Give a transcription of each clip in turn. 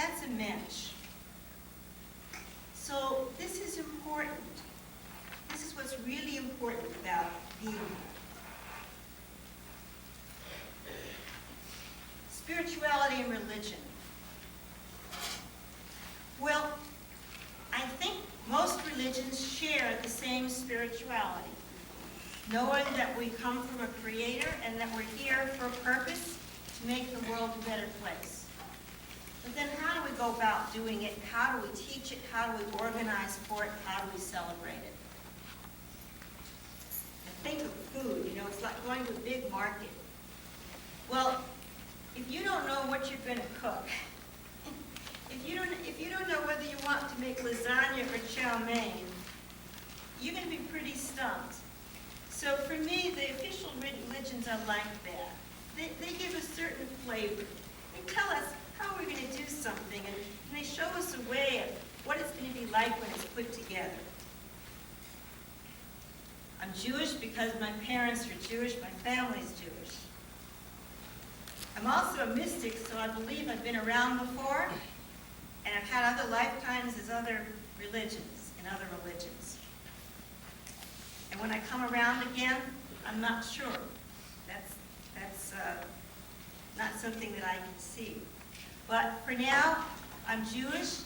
That's a mensch. So this is important. This is what's really important about being. Spirituality and religion. Well, I think most religions share the same spirituality, knowing that we come from a creator and that we're here for a purpose to make the world a better place. But then how do we go about doing it? How do we teach it? How do we organize for it? How do we celebrate it? And think of food, it's like going to a big market. Well, if you don't know what you're going to cook, if you don't know whether you want to make lasagna or chow mein, you're going to be pretty stumped. So for me, the official religions are like that. They give a certain flavor. They tell us how we're going to do something, and they show us a way of what it's going to be like when it's put together. I'm Jewish because my parents are Jewish, my family's Jewish. I'm also a mystic, so I believe I've been around before, and I've had other lifetimes as other religions, in other religions. And when I come around again, I'm not sure. That's not something that I can see. But for now, I'm Jewish,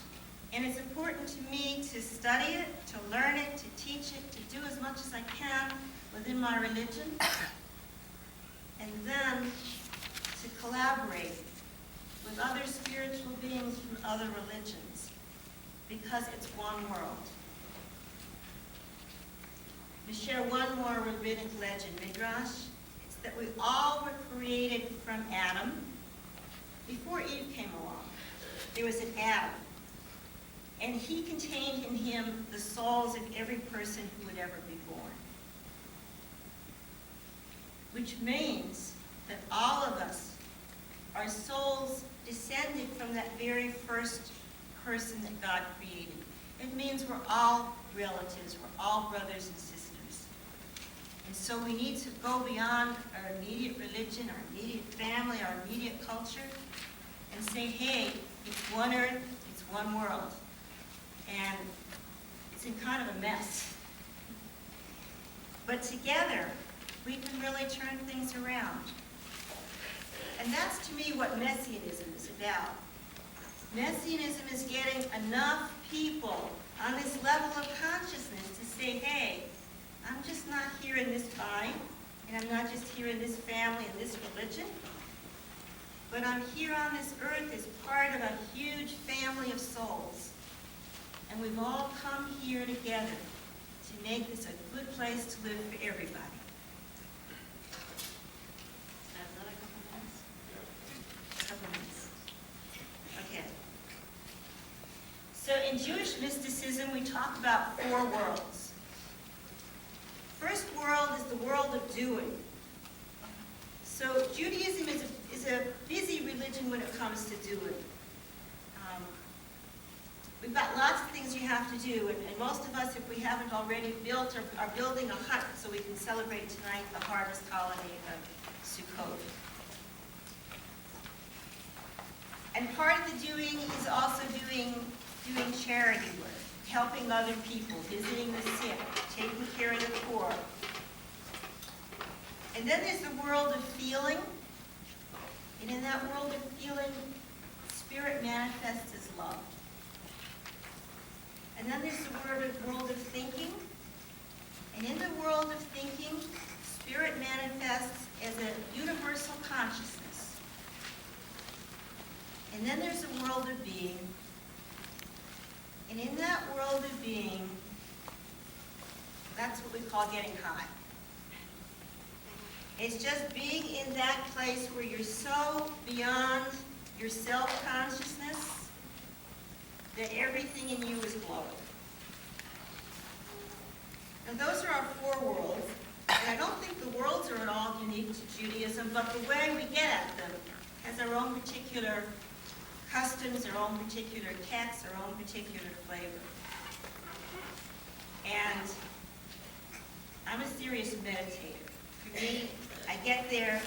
and it's important to me to study it, to learn it, to teach it, to do as much as I can within my religion, and then to collaborate with other spiritual beings from other religions, because it's one world. To share one more rabbinic legend, Midrash, it's that we all were created from Adam. Before Eve came along, there was an Adam, and he contained in him the souls of every person who would ever be born. Which means that all of us are souls descended from that very first person that God created. It means we're all relatives, we're all brothers and sisters. And so we need to go beyond our immediate religion, our immediate family, our immediate culture, and say, hey, it's one earth, it's one world. And it's in kind of a mess. But together, we can really turn things around. And that's, to me, what Messianism is about. Messianism is getting enough people on this level of consciousness to say, hey, I'm just not here in this body, and I'm not just here in this family and this religion, but I'm here on this earth as part of a huge family of souls. And we've all come here together to make this a good place to live for everybody. Another couple minutes? Okay. So in Jewish mysticism, we talk about 4 worlds. First world is the world of doing. So Judaism is a busy religion when it comes to doing. We've got lots of things you have to do, and most of us, if we haven't already built, are building a hut so we can celebrate tonight the harvest holiday of Sukkot. And part of the doing is also doing charity work, helping other people, visiting the sick, taking care of the poor. And then there's the world of feeling. And in that world of feeling, spirit manifests as love. And then there's the world of thinking. And in the world of thinking, spirit manifests as a universal consciousness. And then there's the world of being. And in that world of being, that's what we call getting high. It's just being in that place where you're so beyond your self-consciousness that everything in you is glowing. Now those are our 4 worlds, and I don't think the worlds are at all unique to Judaism, but the way we get at them has our own particular customs, our own particular texts, our own particular flavor. And I'm a serious meditator. For me, I get there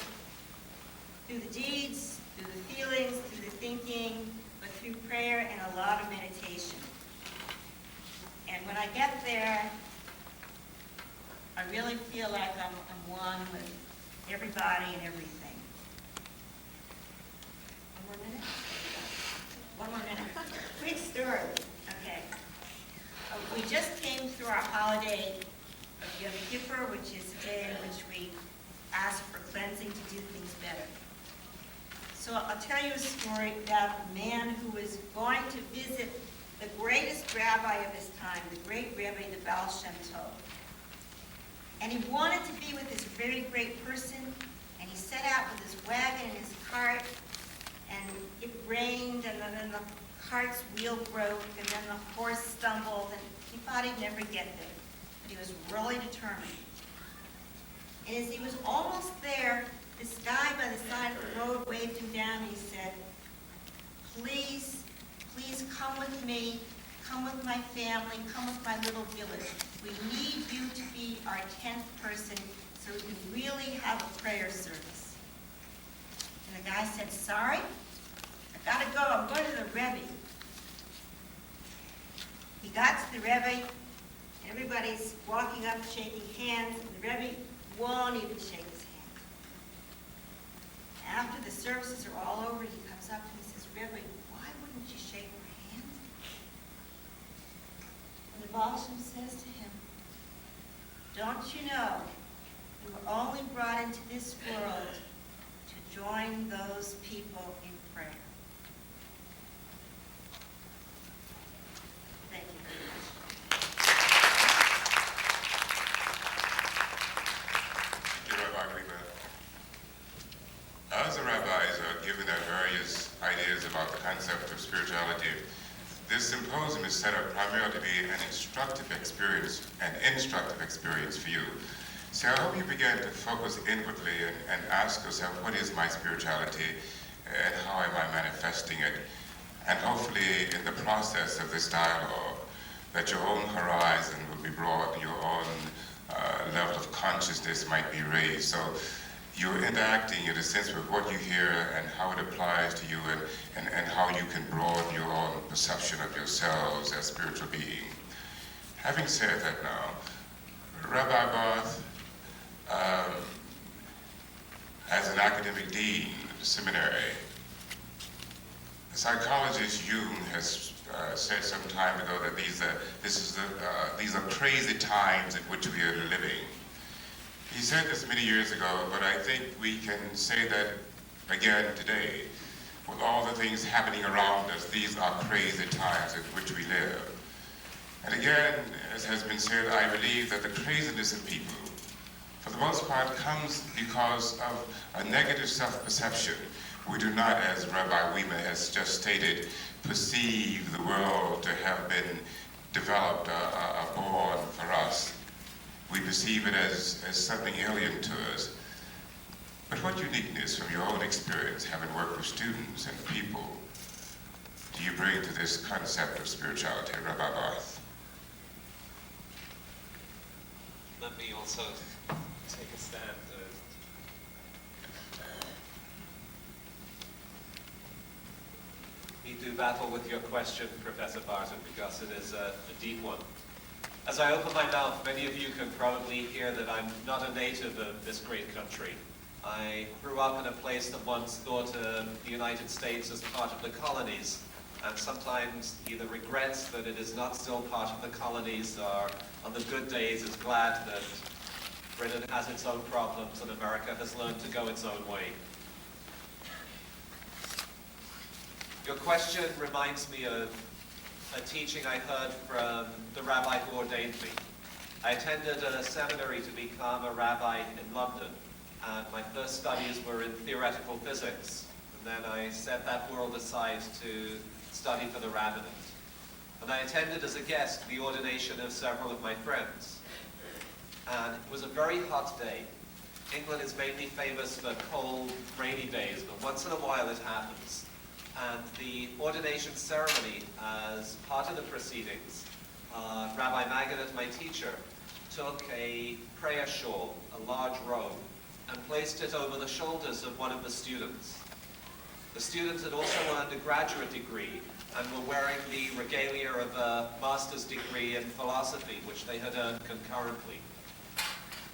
through the deeds, through the feelings, through the thinking, but through through prayer and a lot of meditation. And when I get there, I really feel like I'm one with everybody and everything. One more minute? Quick story. Okay. We just came through our holiday of Yom Kippur, which is a day in which we ask for cleansing to do things better. So I'll tell you a story about a man who was going to visit the greatest rabbi of his time, the great Rebbe, the Baal Shem Tov. And he wanted to be with this very great person, and he set out with his wagon and his cart, and it rained, and then the cart's wheel broke, and then the horse stumbled, and he thought he'd never get there. But he was really determined. And as he was almost there, this guy by the side of the road waved him down, and he said, please come with me, come with my family, come with my little village. We need you to be our 10th person so we can really have a prayer service. And the guy said, sorry, I've got to go, I'm going to the Rebbe. He got to the Rebbe, and everybody's walking up, shaking hands, and the Rebbe won't even shake his hand. After the services are all over, he comes up to me and says, Rebbe, why wouldn't you shake my hand? And the Baal Shem says to him, don't you know, you were only brought into this world to join those people in prayer. Thank you very much. Thank you, Rabbi Weaver. As the rabbis are giving their various ideas about the concept of spirituality, this symposium is set up primarily to be an instructive experience for you. So I hope you begin to focus inwardly and ask yourself, what is my spirituality and how am I manifesting it? And hopefully in the process of this dialogue, that your own horizon will be broadened, your own level of consciousness might be raised. So you're interacting in a sense with what you hear and how it applies to you and how you can broaden your own perception of yourselves as spiritual beings. Having said that now, Rabbi Barth, as an academic dean of the seminary, the psychologist Jung has said some time ago that these are crazy times in which we are living. He said this many years ago, but I think we can say that again today. With all the things happening around us, these are crazy times in which we live. And again, as has been said, I believe that the craziness of people, for the most part, comes because of a negative self-perception. We do not, as Rabbi Weaver has just stated, perceive the world to have been developed or born for us. We perceive it as something alien to us. But what uniqueness from your own experience, having worked with students and people, do you bring to this concept of spirituality, Rabbi Barth? Let me also take a stand. Me do battle with your question, Professor Barton, because it is a deep one. As I open my mouth, many of you can probably hear that I'm not a native of this great country. I grew up in a place that once thought of the United States as part of the colonies, and sometimes either regrets that it is not still part of the colonies, or on the good days is glad that Britain has its own problems and America has learned to go its own way. Your question reminds me of a teaching I heard from the rabbi who ordained me. I attended a seminary to become a rabbi in London, and my first studies were in theoretical physics. And then I set that world aside to study for the rabbinate. And I attended as a guest the ordination of several of my friends. And it was a very hot day. England is mainly famous for cold, rainy days, but once in a while it happens. And the ordination ceremony, as part of the proceedings, Rabbi Magadat, my teacher, took a prayer shawl, a large robe, and placed it over the shoulders of one of the students. The students had also earned a graduate degree and were wearing the regalia of a master's degree in philosophy, which they had earned concurrently.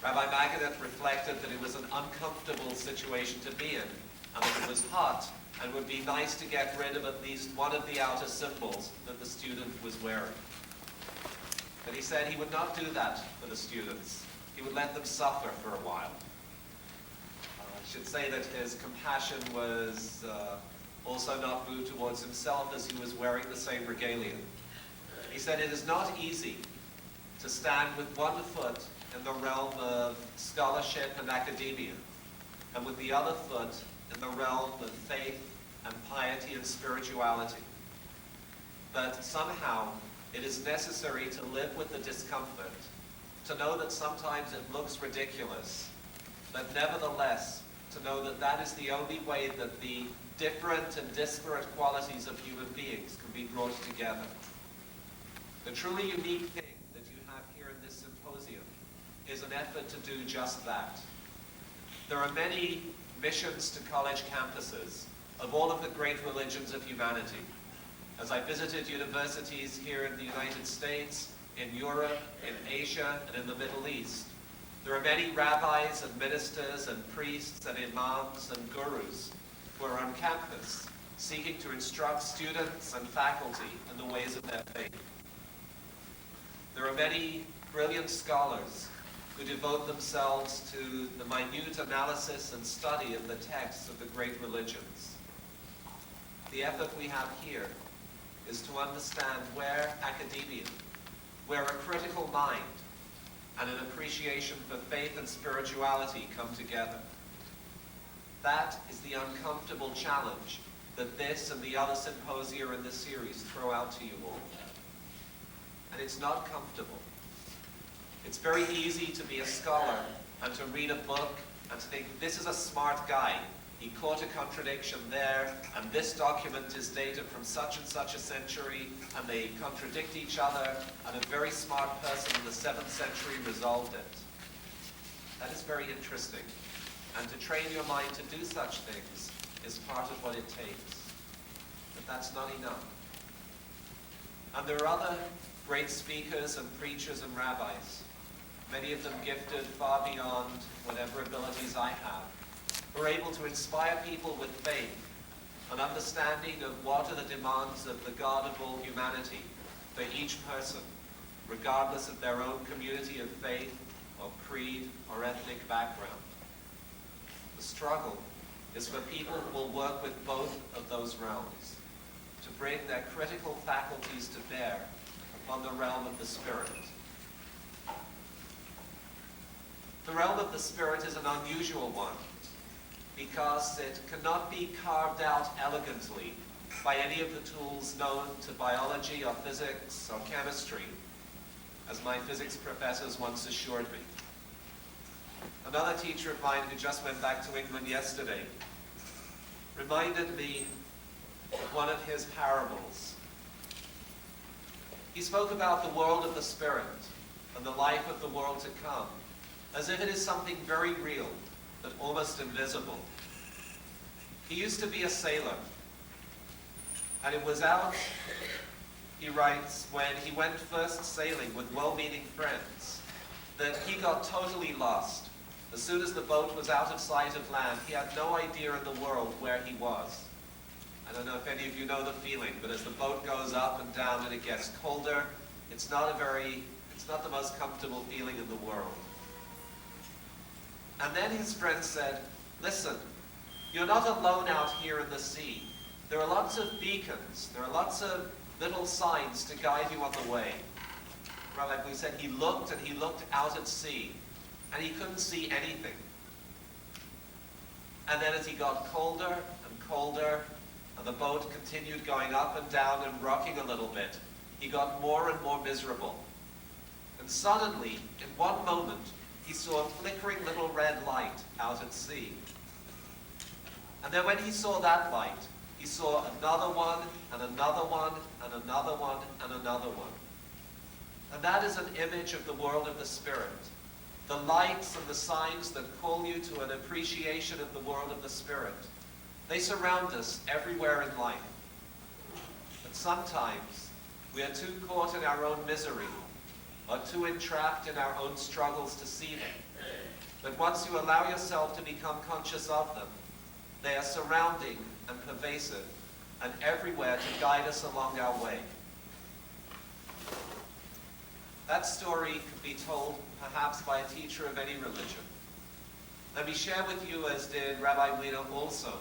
Rabbi Magadat reflected that it was an uncomfortable situation to be in, and that it was hot, and would be nice to get rid of at least one of the outer symbols that the student was wearing. But he said he would not do that for the students. He would let them suffer for a while. I should say that his compassion was also not moved towards himself as he was wearing the same regalia. He said, "It is not easy to stand with one foot in the realm of scholarship and academia, and with the other foot in the realm of faith and piety and spirituality. But somehow it is necessary to live with the discomfort, to know that sometimes it looks ridiculous, but nevertheless to know that that is the only way that the different and disparate qualities of human beings can be brought together." The truly unique thing that you have here in this symposium is an effort to do just that. There are many missions to college campuses of all of the great religions of humanity. As I visited universities here in the United States, in Europe, in Asia, and in the Middle East, there are many rabbis and ministers and priests and imams and gurus who are on campus seeking to instruct students and faculty in the ways of their faith. There are many brilliant scholars who devote themselves to the minute analysis and study of the texts of the great religions. The effort we have here is to understand where academia, where a critical mind and an appreciation for faith and spirituality come together. That is the uncomfortable challenge that this and the other symposia in this series throw out to you all. And it's not comfortable. It's very easy to be a scholar and to read a book and to think, this is a smart guy. He caught a contradiction there, and this document is dated from such and such a century, and they contradict each other, and a very smart person in the 7th century resolved it. That is very interesting. And to train your mind to do such things is part of what it takes. But that's not enough. And there are other great speakers and preachers and rabbis, many of them gifted far beyond whatever abilities I have, who are able to inspire people with faith, an understanding of what are the demands of the God of all humanity for each person, regardless of their own community of faith or creed or ethnic background. The struggle is for people who will work with both of those realms, to bring their critical faculties to bear upon the realm of the spirit. The realm of the spirit is an unusual one, because it cannot be carved out elegantly by any of the tools known to biology or physics or chemistry, as my physics professors once assured me. Another teacher of mine who just went back to England yesterday reminded me of one of his parables. He spoke about the world of the spirit and the life of the world to come, as if it is something very real, but almost invisible. He used to be a sailor, and it was out, he writes, when he went first sailing with well-meaning friends, that he got totally lost. As soon as the boat was out of sight of land, he had no idea in the world where he was. I don't know if any of you know the feeling, but as the boat goes up and down and it gets colder, it's not the most comfortable feeling in the world. And then his friend said, "Listen, you're not alone out here in the sea. There are lots of beacons. There are lots of little signs to guide you on the way." Rabbi Blue said he looked and he looked out at sea, and he couldn't see anything. And then as he got colder and colder, and the boat continued going up and down and rocking a little bit, he got more and more miserable. And suddenly, in one moment, he saw a flickering little red light out at sea. And then when he saw that light, he saw another one, and another one, and another one, and another one. And that is an image of the world of the Spirit. The lights and the signs that call you to an appreciation of the world of the Spirit They surround us everywhere in life. But sometimes we are too caught in our own misery or too entrapped in our own struggles to see them. But once you allow yourself to become conscious of them, they are surrounding and pervasive and everywhere to guide us along our way. That story could be told perhaps by a teacher of any religion. Let me share with you, as did Rabbi Weiner also,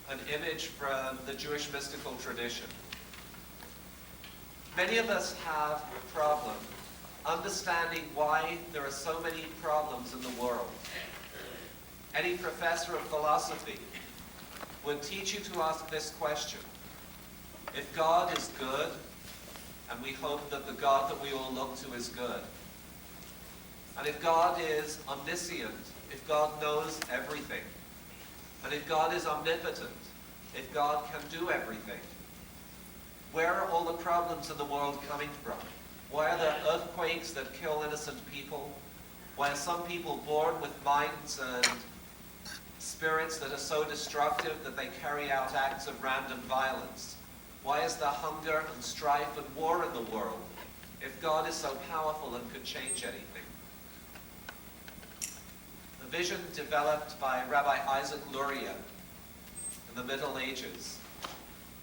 an image from the Jewish mystical tradition. Many of us have a problem understanding why there are so many problems in the world. Any professor of philosophy would teach you to ask this question: if God is good, and we hope that the God that we all look to is good, and if God is omniscient, if God knows everything, and if God is omnipotent, if God can do everything, where are all the problems in the world coming from? Why are there earthquakes that kill innocent people? Why are some people born with minds and spirits that are so destructive that they carry out acts of random violence? Why is there hunger and strife and war in the world if God is so powerful and could change anything? The vision developed by Rabbi Isaac Luria in the Middle Ages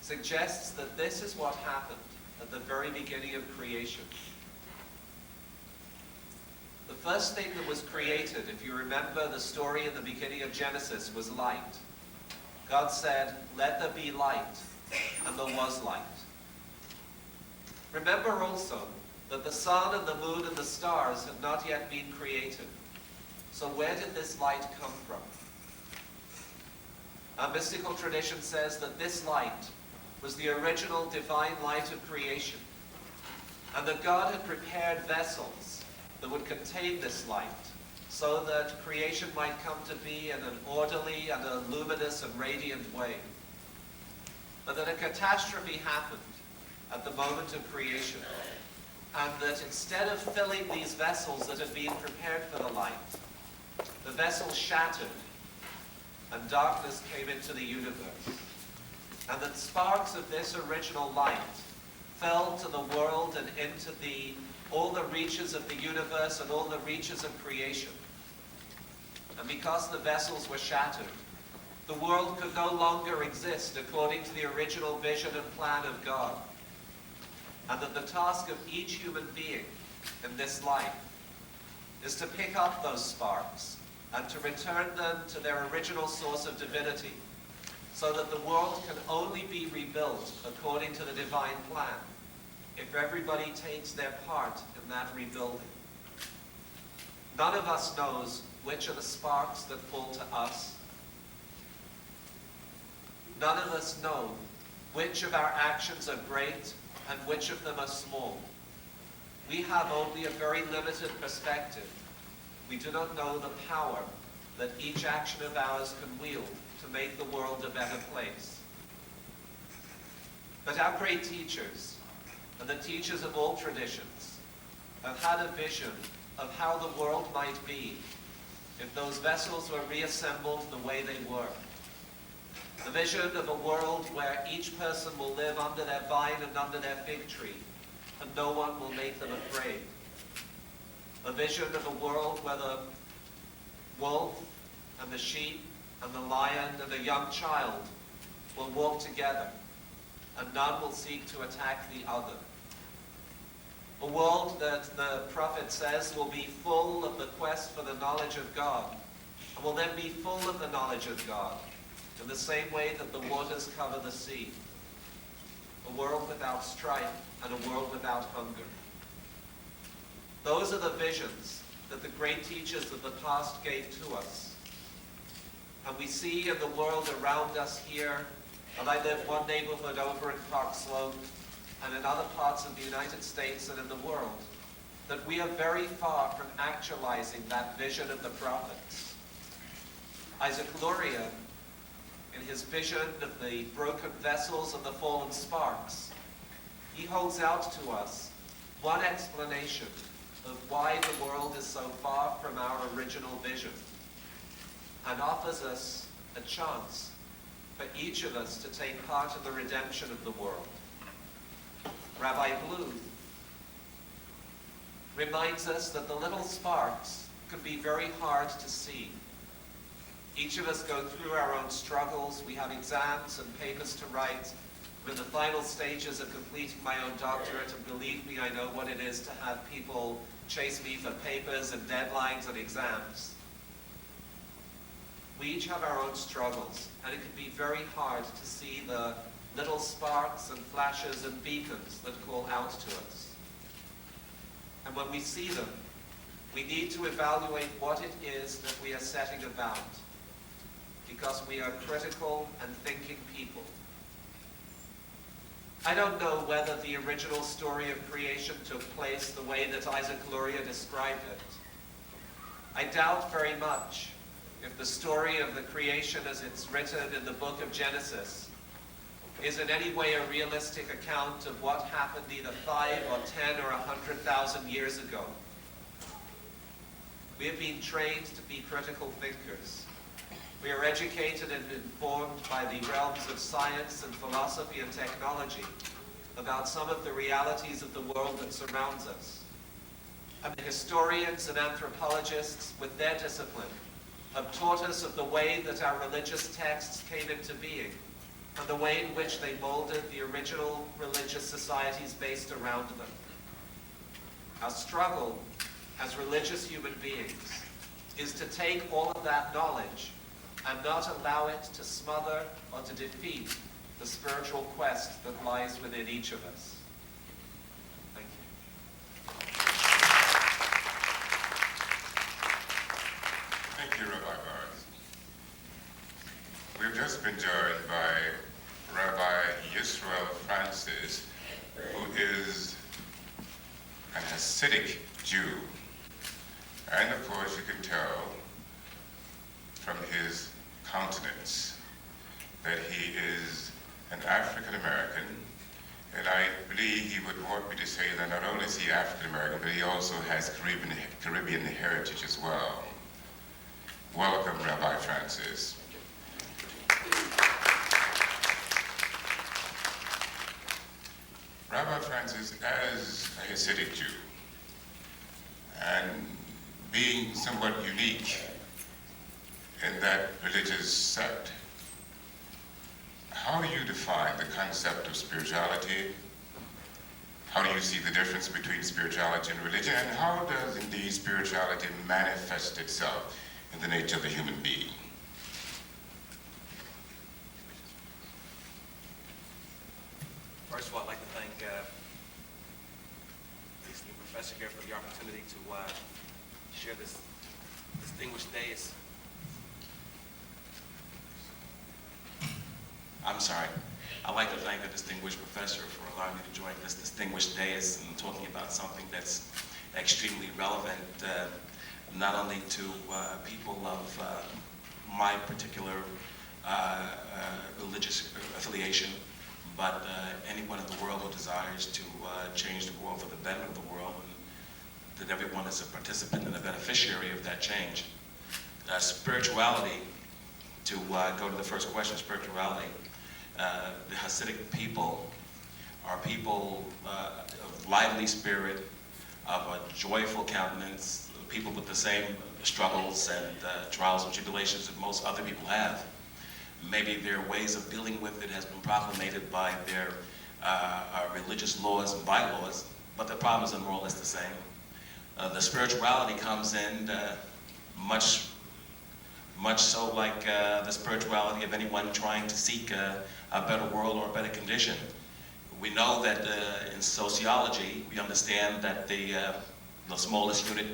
suggests that this is what happened at the very beginning of creation. The first thing that was created, if you remember the story in the beginning of Genesis, was light. God said, "Let there be light," and there was light. Remember also that the sun and the moon and the stars had not yet been created. So where did this light come from? Our mystical tradition says that this light was the original divine light of creation, and that God had prepared vessels that would contain this light so that creation might come to be in an orderly and a luminous and radiant way. But that a catastrophe happened at the moment of creation, and that instead of filling these vessels that had been prepared for the light, the vessels shattered and darkness came into the universe. And that sparks of this original light fell to the world and into all the reaches of the universe and all the reaches of creation. And because the vessels were shattered, the world could no longer exist according to the original vision and plan of God. And that the task of each human being in this life is to pick up those sparks and to return them to their original source of divinity, so that the world can only be rebuilt according to the divine plan if everybody takes their part in that rebuilding. None of us knows which are the sparks that fall to us. None of us know which of our actions are great and which of them are small. We have only a very limited perspective. We do not know the power that each action of ours can wield to make the world a better place. But our great teachers, and the teachers of all traditions, have had a vision of how the world might be if those vessels were reassembled the way they were. The vision of a world where each person will live under their vine and under their fig tree, and no one will make them afraid. A vision of a world where the wolf and the sheep and the lion and the young child will walk together, and none will seek to attack the other. A world that the prophet says will be full of the quest for the knowledge of God, and will then be full of the knowledge of God, in the same way that the waters cover the sea. A world without strife and a world without hunger. Those are the visions that the great teachers of the past gave to us. And we see in the world around us here, and I live one neighborhood over in Park Slope, and in other parts of the United States and in the world, that we are very far from actualizing that vision of the prophets. Isaac Luria, in his vision of the broken vessels and the fallen sparks, he holds out to us one explanation of why the world is so far from our original vision, and offers us a chance for each of us to take part in the redemption of the world. Rabbi Blue reminds us that the little sparks can be very hard to see. Each of us go through our own struggles. We have exams and papers to write. We're in the final stages of completing my own doctorate, and believe me, I know what it is to have people chase me for papers and deadlines and exams. We each have our own struggles, and it can be very hard to see the little sparks and flashes and beacons that call out to us. And when we see them, we need to evaluate what it is that we are setting about, because we are critical and thinking people. I don't know whether the original story of creation took place the way that Isaac Luria described it. I doubt very much if the story of the creation as it's written in the book of Genesis is in any way a realistic account of what happened either 5 or 10 or 100,000 years ago. We have been trained to be critical thinkers. We are educated and informed by the realms of science and philosophy and technology about some of the realities of the world that surrounds us. And the historians and anthropologists, with their discipline, have taught us of the way that our religious texts came into being and the way in which they molded the original religious societies based around them. Our struggle as religious human beings is to take all of that knowledge and not allow it to smother or to defeat the spiritual quest that lies within each of us. Thank you. Thank you, Rabbi Barnes. We've just been joined by Rabbi Yisrael Francis, who is an Hasidic Jew. And of course, you can tell from his countenance that he is an African American, and I believe he would want me to say that not only is he African American, but he also has Caribbean heritage as well. Welcome, Rabbi Francis. Rabbi Francis, as a Hasidic Jew, and being somewhat unique in that religious sect, how do you define the concept of spirituality? How do you see the difference between spirituality and religion? And how does indeed spirituality manifest itself in the nature of the human being? First of all, I'd like to thank the esteemed professor here for the opportunity to share this distinguished day. I'd like to thank the distinguished professor for allowing me to join this distinguished dais and talking about something that's extremely relevant, not only to people of my particular religious affiliation, but anyone in the world who desires to change the world for the betterment of the world, and that everyone is a participant and a beneficiary of that change. Spirituality, to go to the first question, spirituality, the Hasidic people are people of lively spirit, of a joyful countenance, people with the same struggles and trials and tribulations that most other people have. Maybe their ways of dealing with it has been proclamated by their religious laws and bylaws, but the problems are more or less the same. The spirituality comes in much so like the spirituality of anyone trying to seek a better world or a better condition. We know that in sociology, we understand that the smallest unit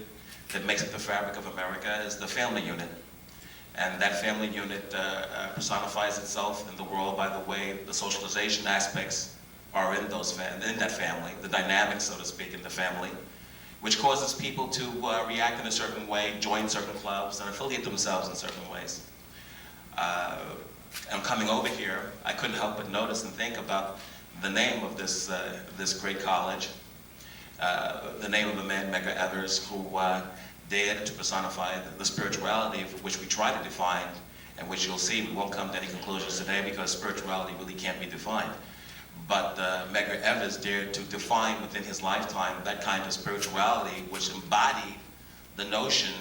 that makes up the fabric of America is the family unit. And that family unit personifies itself in the world by the way the socialization aspects are in that family, the dynamics, so to speak, in the family, which causes people to react in a certain way, join certain clubs, and affiliate themselves in certain ways. And coming over here, I couldn't help but notice and think about the name of this great college, the name of a man, Medgar, who dared to personify the spirituality of which we try to define and which you'll see we won't come to any conclusions today because spirituality really can't be defined. But Medgar Evers dared to define within his lifetime that kind of spirituality which embodied the notion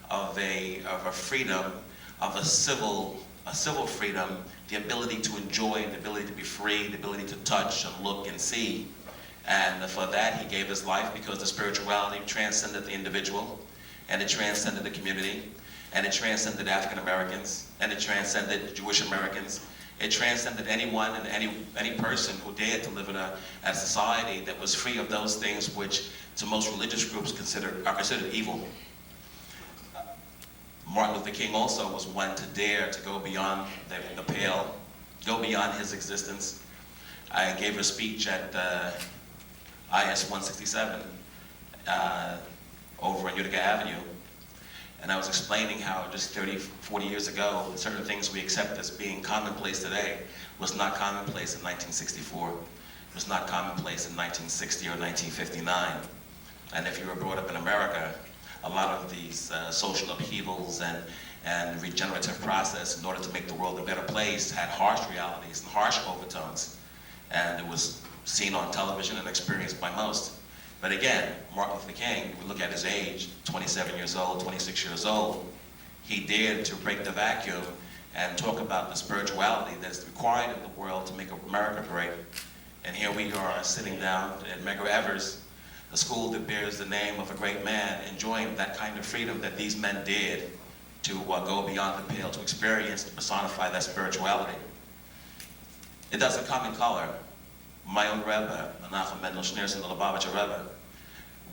of a freedom, of a civil freedom, the ability to enjoy, the ability to be free, the ability to touch and look and see. And for that, he gave his life because the spirituality transcended the individual, and it transcended the community, and it transcended African Americans, and it transcended Jewish Americans. It transcended anyone and any person who dared to live in a society that was free of those things which, to most religious groups, are considered evil. Martin Luther King also was one to dare to go beyond the pale, go beyond his existence. I gave a speech at IS 167 over on Utica Avenue, and I was explaining how just 30, 40 years ago, certain things we accept as being commonplace today was not commonplace in 1964. It was not commonplace in 1960 or 1959. And if you were brought up in America, a lot of these social upheavals and regenerative process in order to make the world a better place had harsh realities and harsh overtones. And it was seen on television and experienced by most. But again, Martin Luther King, if we look at his age, 27 years old, 26 years old, he dared to break the vacuum and talk about the spirituality that's required in the world to make America great. And here we are sitting down at Medgar Evers, a school that bears the name of a great man, enjoying that kind of freedom that these men did to go beyond the pale, to experience, to personify that spirituality. It doesn't come in color. My own Rebbe, Menachem Mendel Schneerson, the Lubavitcher Rebbe,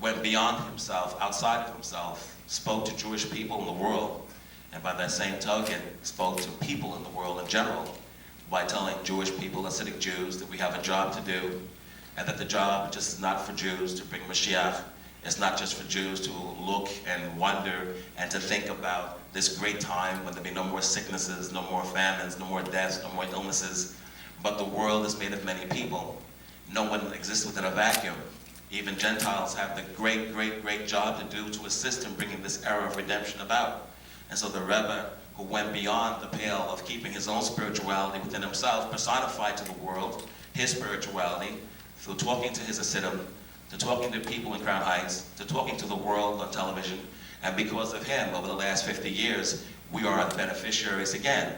went beyond himself, outside of himself, spoke to Jewish people in the world, and by that same token, spoke to people in the world in general by telling Jewish people, Hasidic Jews, that we have a job to do, and that the job just is not for Jews to bring Mashiach. It's not just for Jews to look and wonder and to think about this great time when there'll be no more sicknesses, no more famines, no more deaths, no more illnesses. But the world is made of many people. No one exists within a vacuum. Even Gentiles have the great, great, great job to do to assist in bringing this era of redemption about. And so the Rebbe, who went beyond the pale of keeping his own spirituality within himself, personified to the world his spirituality through talking to his Hasidim, to talking to people in Crown Heights, to talking to the world on television. And because of him, over the last 50 years, we are the beneficiaries again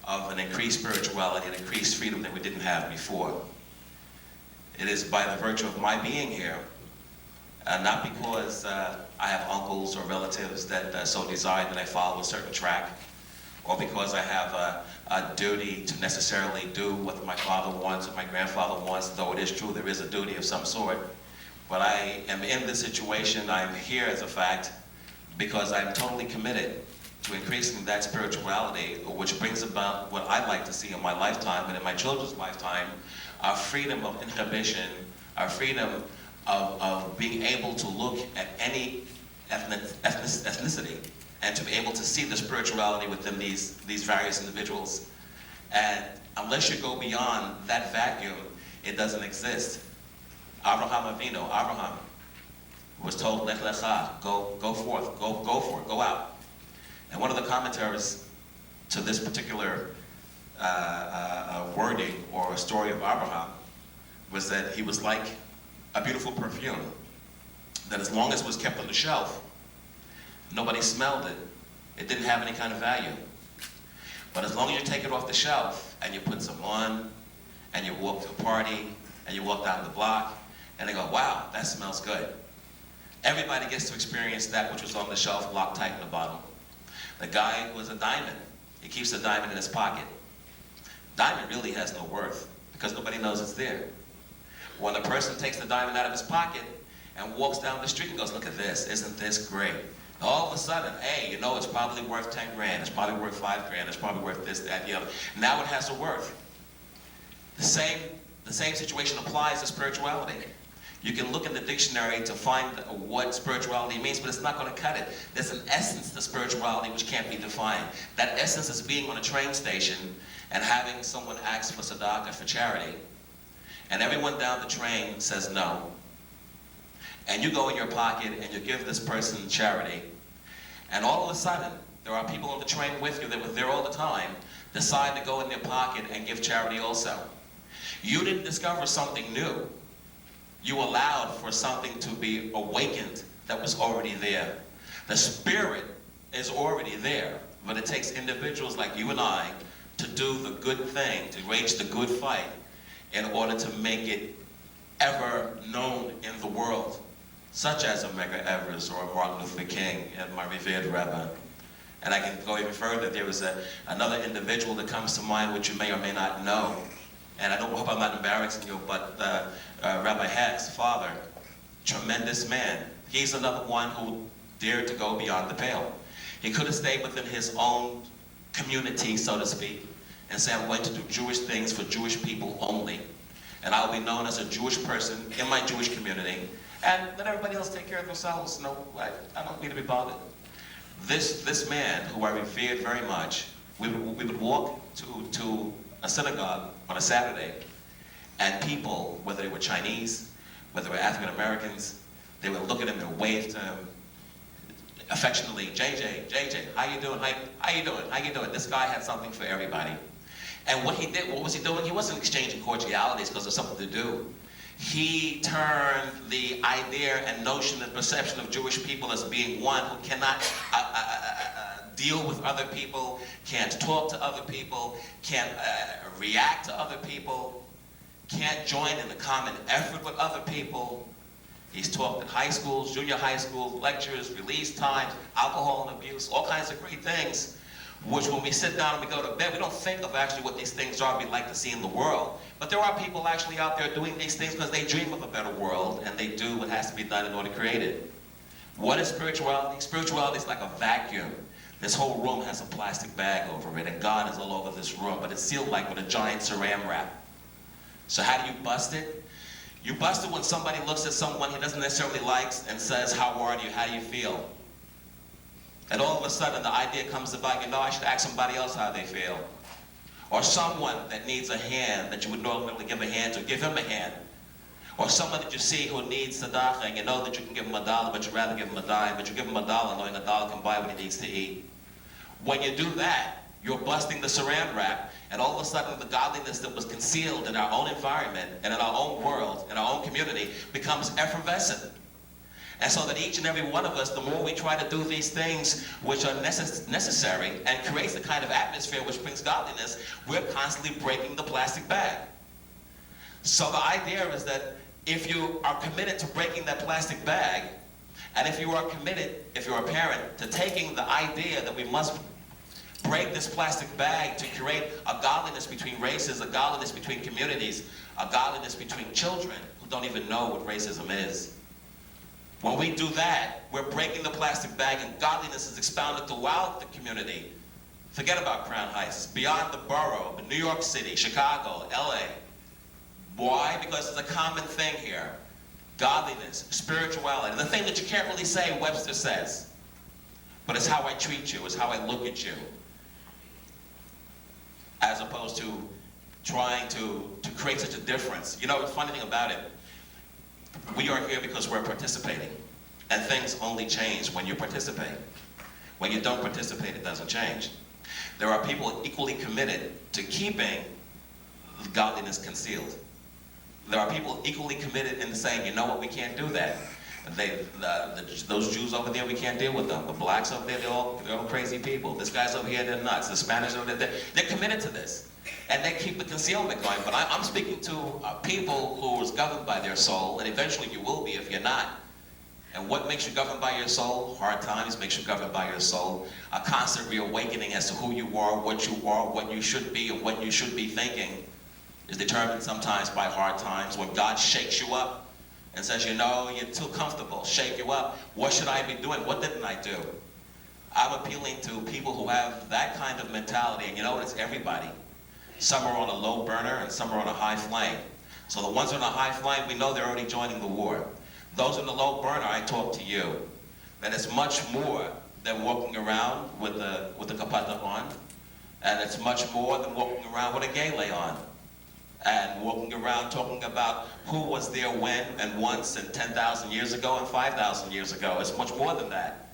of an increased spirituality and increased freedom that we didn't have before. It is by the virtue of my being here, not because I have uncles or relatives that so desire that I follow a certain track, or because I have a duty to necessarily do what my father wants or my grandfather wants, though it is true there is a duty of some sort. But I am in this situation, I'm here as a fact, because I'm totally committed to increasing that spirituality, which brings about what I'd like to see in my lifetime and in my children's lifetime, our freedom of inhibition, our freedom of being able to look at any ethnicity and to be able to see the spirituality within these various individuals. And unless you go beyond that vacuum, it doesn't exist. Abraham Avinu, Abraham, was told, Lech lecha, go forth, go for it, go out. And one of the commentaries to this particular wording or story of Abraham was that he was like a beautiful perfume, that as long as it was kept on the shelf, nobody smelled it. It didn't have any kind of value. But as long as you take it off the shelf and you put some on, and you walk to a party, and you walk down the block, and they go, wow, that smells good. Everybody gets to experience that which was on the shelf locked tight in the bottom. The guy was a diamond. He keeps the diamond in his pocket. Diamond really has no worth because nobody knows it's there. When a person takes the diamond out of his pocket and walks down the street and goes, look at this, isn't this great? All of a sudden, hey, you know, it's probably worth 10 grand, it's probably worth 5 grand, it's probably worth this, that, the other. Now it has a worth. The same situation applies to spirituality. You can look in the dictionary to find what spirituality means, but it's not going to cut it. There's an essence to spirituality which can't be defined. That essence is being on a train station and having someone ask for tzedakah, for charity, and everyone down the train says no. And you go in your pocket and you give this person charity, and all of a sudden, There are people on the train with you that were there all the time, decide to go in their pocket and give charity also. You didn't discover something new. You allowed for something to be awakened that was already there. The spirit is already there, but it takes individuals like you and I to do the good thing, to wage the good fight in order to make it ever known in the world, such as a Medgar Evers or a Martin Luther King and my revered Rebbe. And I can go even further. There was another individual that comes to mind which you may or may not know. And I hope I'm not embarrassing you, but Rabbi Hack's father, tremendous man. He's another one who dared to go beyond the pale. He could have stayed within his own community, so to speak, and say, I'm going to do Jewish things for Jewish people only. And I'll be known as a Jewish person in my Jewish community, and let everybody else take care of themselves. No, I don't need to be bothered. This man, who I revered very much, we would walk to a synagogue on a Saturday, and people, whether they were Chinese, whether they were African Americans, they would look at him and wave to him affectionately, JJ, how you doing? How you doing? How you doing? This guy had something for everybody. And what was he doing? He wasn't exchanging cordialities because there's something to do. He turned the idea and notion and perception of Jewish people as being one who cannot deal with other people, can't talk to other people, can't react to other people, can't join in a common effort with other people. He's talked at high schools, junior high schools, lectures, release times, alcohol and abuse, all kinds of great things, which when we sit down and we go to bed, we don't think of actually what these things are we'd like to see in the world. But there are people actually out there doing these things because they dream of a better world, and they do what has to be done in order to create it. What is spirituality? Spirituality is like a vacuum. This whole room has a plastic bag over it, and God is all over this room, but it's sealed like with a giant saran wrap. So how do you bust it? You bust it when somebody looks at someone he doesn't necessarily like and says, how are you? How do you feel? And all of a sudden the idea comes about, I should ask somebody else how they feel. Or someone that needs a hand that you would normally give a hand to, give him a hand. Or someone that you see who needs tzedakah and you know that you can give him $1, but you'd rather give him a dime, but you give him $1 knowing $1 can buy what he needs to eat. When you do that, you're busting the saran wrap, and all of a sudden the godliness that was concealed in our own environment and in our own world, in our own community, becomes effervescent. And so that each and every one of us, the more we try to do these things which are necessary and creates the kind of atmosphere which brings godliness, we're constantly breaking the plastic bag. So the idea is that if you are committed to breaking that plastic bag, and if you are committed, if you're a parent, to taking the idea that we must break this plastic bag to create a godliness between races, a godliness between communities, a godliness between children who don't even know what racism is. When we do that, we're breaking the plastic bag, and godliness is expounded throughout the community. Forget about Crown Heights. It's beyond the borough, New York City, Chicago, LA. Why? Because there's a common thing here. Godliness, spirituality. The thing that you can't really say, Webster says. But it's how I treat you, it's how I look at you. As opposed to trying to create such a difference. The funny thing about it, we are here because we're participating. And things only change when you participate. When you don't participate, it doesn't change. There are people equally committed to keeping godliness concealed. There are people equally committed in saying, you know what, we can't do that. Those Jews over there, we can't deal with them. The blacks over there, they're all crazy people. This guy's over here, they're nuts. The Spanish over there, they're committed to this. And they keep the concealment going. But I'm speaking to people who is governed by their soul, and eventually you will be if you're not. And what makes you governed by your soul? Hard times makes you governed by your soul. A constant reawakening as to who you are, what you should be, and what you should be thinking is determined sometimes by hard times when God shakes you up and says, you're too comfortable, shake you up. What should I be doing? What didn't I do? I'm appealing to people who have that kind of mentality, and it's everybody. Some are on a low burner and some are on a high flame. So the ones on a high flame, we know they're already joining the war. Those on the low burner, I talk to you. That it's much more than walking around with the kapata on, and it's much more than walking around with a gele on. And walking around talking about who was there when and once and 10,000 years ago and 5,000 years ago. It's much more than that.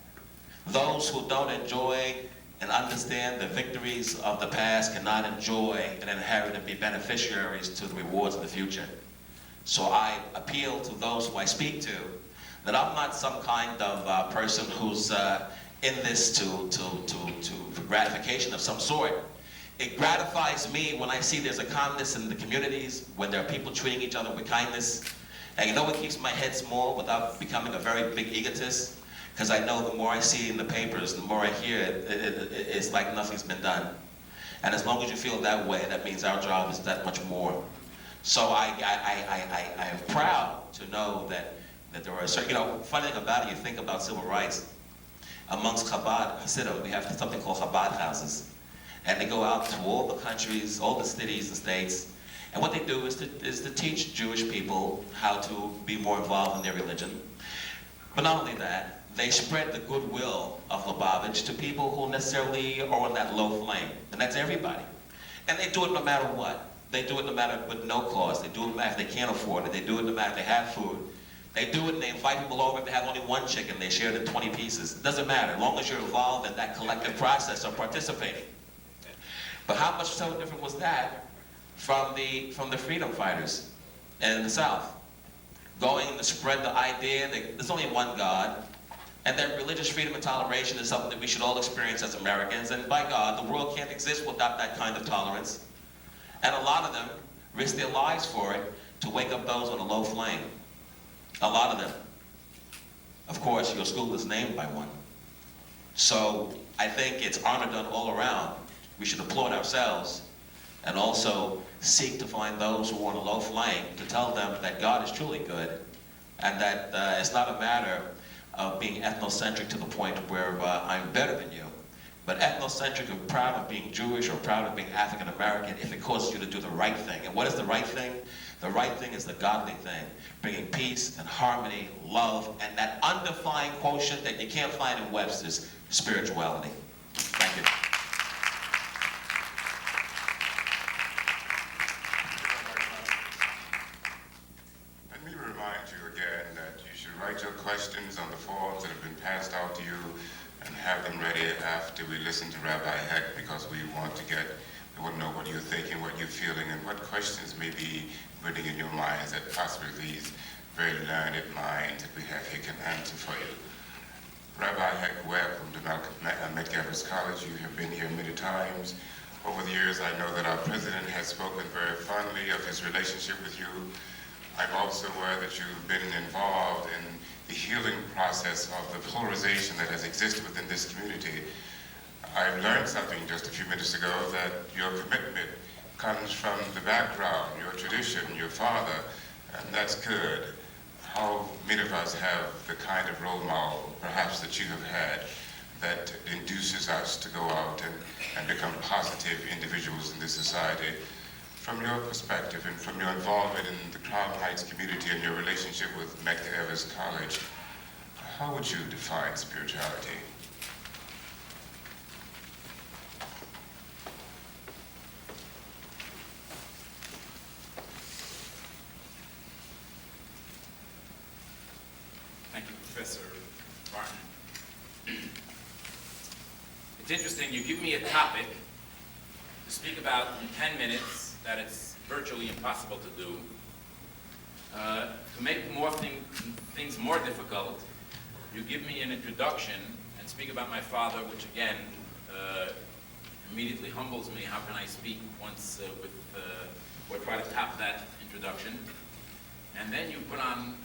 Those who don't enjoy and understand the victories of the past cannot enjoy and inherit and be beneficiaries to the rewards of the future. So I appeal to those who I speak to that I'm not some kind of person who's in this for gratification of some sort. It gratifies me when I see there's a calmness in the communities, when there are people treating each other with kindness. And you know what keeps my head small without becoming a very big egotist? Because I know the more I see in the papers, the more I hear it, it's like nothing's been done. And as long as you feel that way, that means our job is that much more. So I am proud to know that there are certain, funny thing about it, you think about civil rights. Amongst Chabad Hasidim, we have something called Chabad houses. And they go out to all the countries, all the cities and states, and what they do is to teach Jewish people how to be more involved in their religion. But not only that, they spread the goodwill of Lubavitch to people who necessarily are on that low flame, and that's everybody. And they do it no matter what. They do it no matter with no cost. They do it no matter if they can't afford it. They do it no matter if they have food. They do it and they invite people over. If they have only one chicken, they share it in 20 pieces. It doesn't matter, as long as you're involved in that collective process of participating. But how much so different was that from the freedom fighters in the South? Going to spread the idea that there's only one God, and that religious freedom and toleration is something that we should all experience as Americans, and by God, the world can't exist without that kind of tolerance. And a lot of them risk their lives for it to wake up those on a low flame. A lot of them. Of course, your school is named by one. So I think it's honor done all around. We should applaud ourselves and also seek to find those who are on a low flame to tell them that God is truly good and that it's not a matter of being ethnocentric to the point where I'm better than you, but ethnocentric and proud of being Jewish or proud of being African American if it causes you to do the right thing. And what is the right thing? The right thing is the godly thing, bringing peace and harmony, love, and that undefined quotient that you can't find in Webster's, spirituality. Thank you. Let me remind you again that you should write your questions on the forms that have been passed out to you and have them ready after we listen to Rabbi Heck, because we want to know what you're thinking, what you're feeling, and what questions may be burning in your minds that possibly these very learned minds that we have here can answer for you. Rabbi Heck, welcome to Medgar College. You have been here many times. Over the years, I know that our president has spoken very fondly of his relationship with you. I'm also aware that you've been involved in the healing process of the polarization that has existed within this community. I learned something just a few minutes ago, that your commitment comes from the background, your tradition, your father, and that's good. How many of us have the kind of role model, perhaps, that you have had that induces us to go out and become positive individuals in this society? From your perspective and from your involvement in the Crown Heights community and your relationship with Medgar College, how would you define spirituality? Thank you, Professor Martin. It's interesting, you give me a topic to speak about in 10 minutes that it's virtually impossible to do. To make things more difficult, you give me an introduction and speak about my father, which again immediately humbles me. How can I speak once or try to top that introduction? And then you put on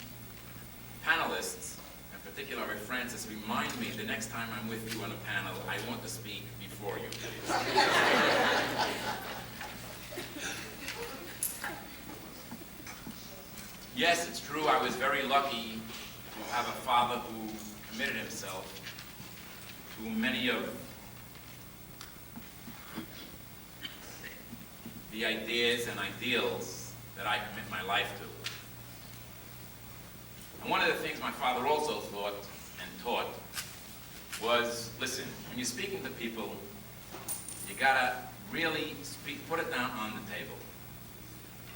panelists, in particular Francis, remind me the next time I'm with you on a panel, I want to speak before you, please. Yes, it's true, I was very lucky to have a father who committed himself to many of the ideas and ideals that I commit my life to. And one of the things my father also thought and taught was, listen, when you're speaking to people, you gotta really put it down on the table.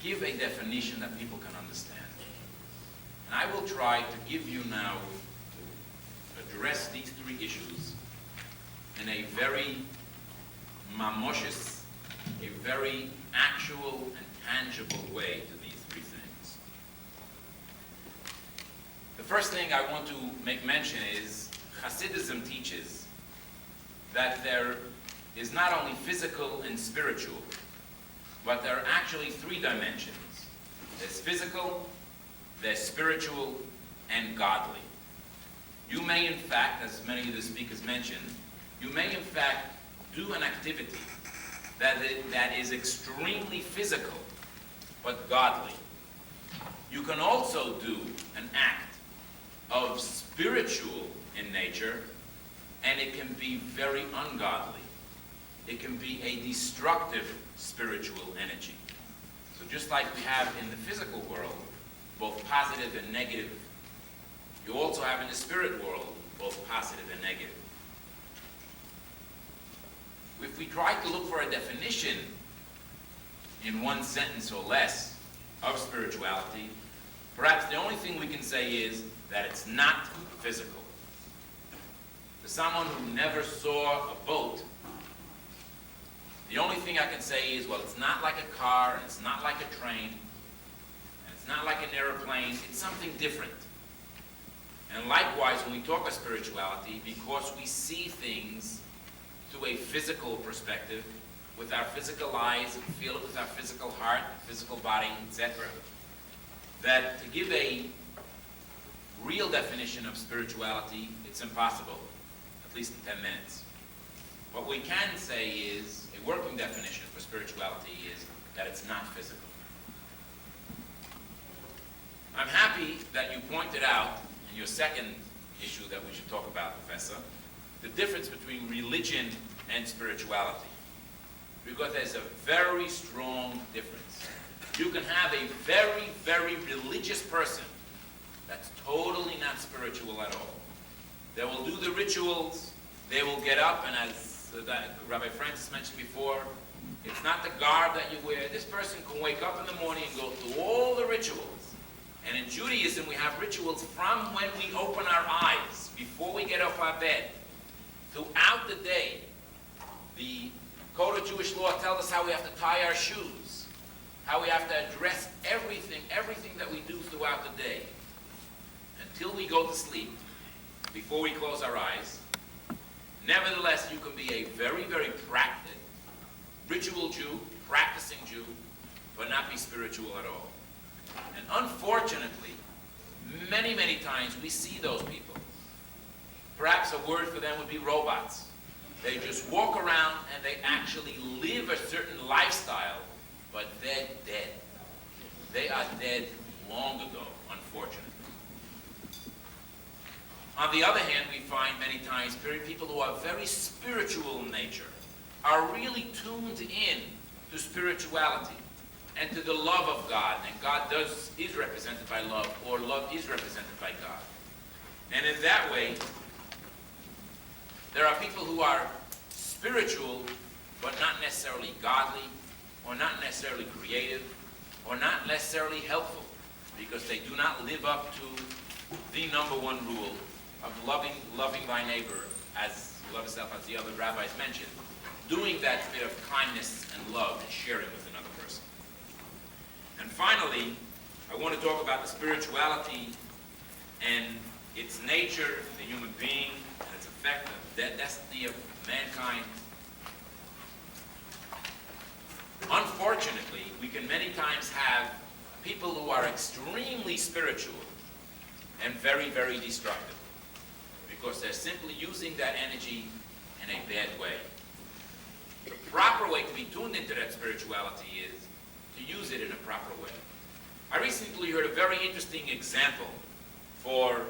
Give a definition that people can understand. And I will try to give you now, to address these three issues in a very mamoshes, a very actual and tangible way to these three things. The first thing I want to make mention is Hasidism teaches that there is not only physical and spiritual, but there are actually three dimensions. There's physical, there's spiritual, and godly. You may in fact, as many of the speakers mentioned, you may in fact do an activity that is extremely physical, but godly. You can also do an act of spiritual in nature, and it can be very ungodly. It can be a destructive spiritual energy. So just like we have in the physical world, both positive and negative, you also have in the spirit world, both positive and negative. If we try to look for a definition in one sentence or less of spirituality, perhaps the only thing we can say is that it's not physical. For someone who never saw a boat, the only thing I can say is, well, it's not like a car, and it's not like a train, and it's not like an airplane, it's something different. And likewise, when we talk of spirituality, because we see things through a physical perspective, with our physical eyes, and feel it with our physical heart, physical body, etc., that to give a real definition of spirituality, it's impossible, at least in 10 minutes. What we can say is, a working definition for spirituality is that it's not physical. I'm happy that you pointed out, in your second issue that we should talk about, Professor, the difference between religion and spirituality. Because there's a very strong difference. You can have a very, very religious person that's totally not spiritual at all. They will do the rituals, they will get up, and as Rabbi Francis mentioned before, it's not the garb that you wear. This person can wake up in the morning and go through all the rituals. And in Judaism, we have rituals from when we open our eyes, before we get off our bed. Throughout the day, the Code of Jewish Law tells us how we have to tie our shoes, how we have to address everything that we do throughout the day, until we go to sleep, before we close our eyes. Nevertheless, you can be a very, very practical, ritual Jew, practicing Jew, but not be spiritual at all. And unfortunately, many, many times we see those people. Perhaps a word for them would be robots. They just walk around and they actually live a certain lifestyle, but they're dead. They are dead long ago, unfortunately. On the other hand, we find many times people who are very spiritual in nature are really tuned in to spirituality and to the love of God. And God is represented by love, or love is represented by God. And in that way, there are people who are spiritual, but not necessarily godly, or not necessarily creative, or not necessarily helpful, because they do not live up to the number one rule of loving thy neighbor as you love yourself, as the other rabbis mentioned, doing that bit of kindness and love and sharing with another person. And finally, I want to talk about the spirituality and its nature, the human being, and its effect, the destiny of mankind. Unfortunately, we can many times have people who are extremely spiritual and very, very destructive, because they're simply using that energy in a bad way. The proper way to be tuned into that spirituality is to use it in a proper way. I recently heard a very interesting example for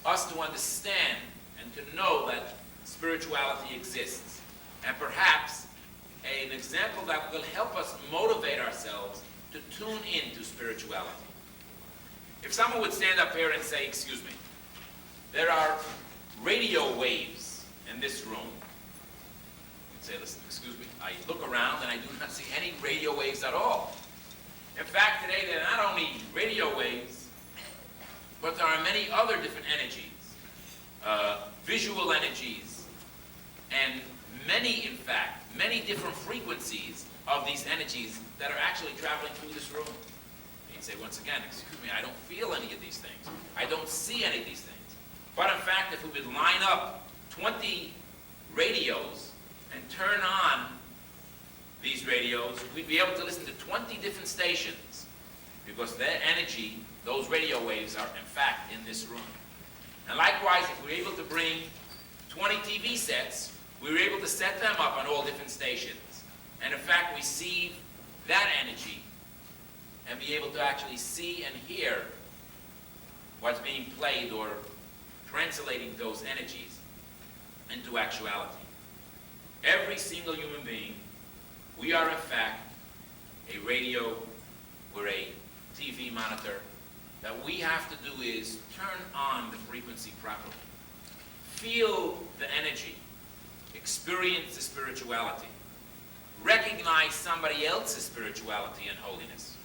us to understand and to know that spirituality exists, and perhaps an example that will help us motivate ourselves to tune into spirituality. If someone would stand up here and say, excuse me, there are radio waves in this room. You'd say, listen, excuse me, I look around and I do not see any radio waves at all. In fact, today they're not only radio waves, but there are many other different energies, visual energies, and many, in fact, many different frequencies of these energies that are actually traveling through this room. You say, once again, excuse me, I don't feel any of these things. I don't see any of these things. But in fact, if we would line up 20 radios and turn on these radios, we'd be able to listen to 20 different stations, because their energy, those radio waves, are in fact in this room. And likewise, if we're able to bring 20 TV sets, we were able to set them up on all different stations, and in fact receive that energy and be able to actually see and hear what's being played, or translating those energies into actuality. Every single human being, we are in fact a radio or a TV monitor. That we have to do is turn on the frequency properly. Feel the energy. Experience the spirituality. Recognize somebody else's spirituality and holiness.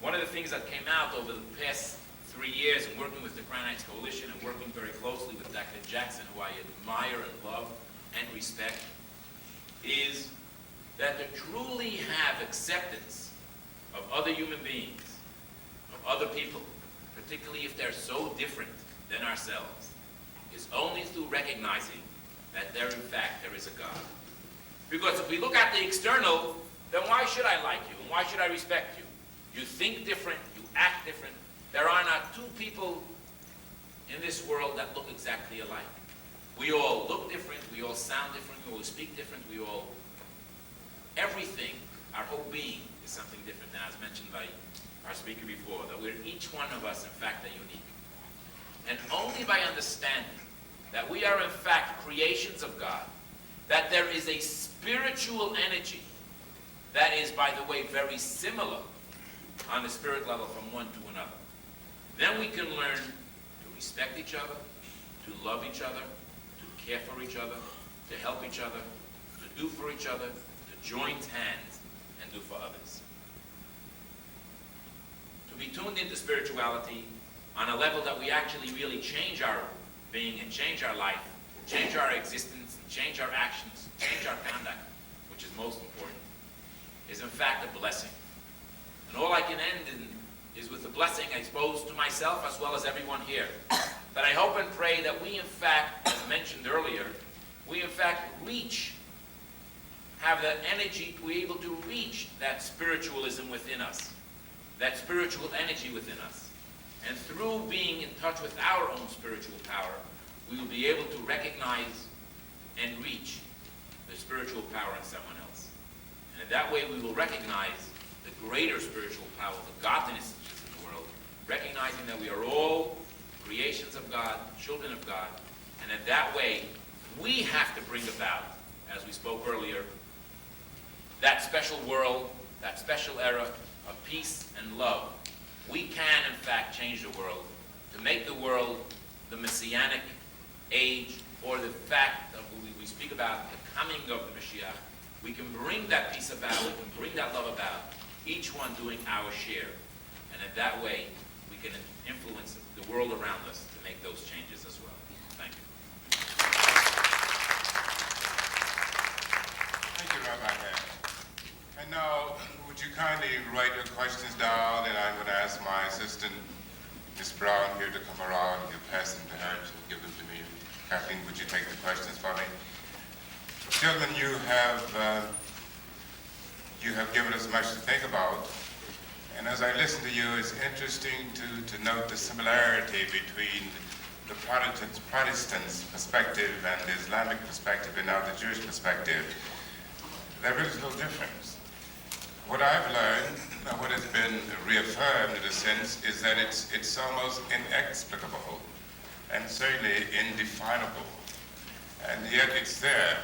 One of the things that came out over the past 3 years in working with the Crown Heights Coalition and working very closely with Dr. Jackson, who I admire and love and respect, is that to truly have acceptance of other human beings, of other people, particularly if they're so different than ourselves, is only through recognizing that there is a God. Because if we look at the external, then why should I like you and why should I respect you? You think different, you act different. There are not two people in this world that look exactly alike. We all look different, we all sound different, we all speak different, everything, our whole being is something different. And as mentioned by our speaker before, that each one of us, in fact, are unique. And only by understanding that we are, in fact, creations of God, that there is a spiritual energy that is, by the way, very similar on the spirit level from one to another, then we can learn to respect each other, to love each other, to care for each other, to help each other, to do for each other, to join hands and do for others. To be tuned into spirituality on a level that we actually really change our being and change our life, change our existence, and change our actions, change our conduct, which is most important, is in fact a blessing. And all I can end in is with a blessing, I suppose, to myself as well as everyone here. That I hope and pray that we, in fact, as mentioned earlier, we, in fact, have the energy to be able to reach that spiritualism within us, that spiritual energy within us. And through being in touch with our own spiritual power, we will be able to recognize and reach the spiritual power in someone else. And in that way, we will recognize the greater spiritual power, the godliness in the world, recognizing that we are all creations of God, children of God, and in that way, we have to bring about, as we spoke earlier, that special world, that special era of peace and love. We can, in fact, change the world to make the world the messianic age, or the fact that we speak about the coming of the Mashiach. We can bring that peace about, we can bring that love about, each one doing our share. And in that way, we can influence the world around us to make those changes as well. Thank you. Thank you, Rabbi Head. And now, would you kindly write your questions down, and I'm going to ask my assistant, Ms. Brown, here to come around. You pass them to her, she'll give them to me. Kathleen, would you take the questions for me? Gentlemen, you have given us much to think about. And as I listen to you, it's interesting to note the similarity between the Protestants' perspective and the Islamic perspective, and now the Jewish perspective. There is no difference. What I've learned, what has been reaffirmed in a sense, is that it's almost inexplicable and certainly indefinable. And yet it's there.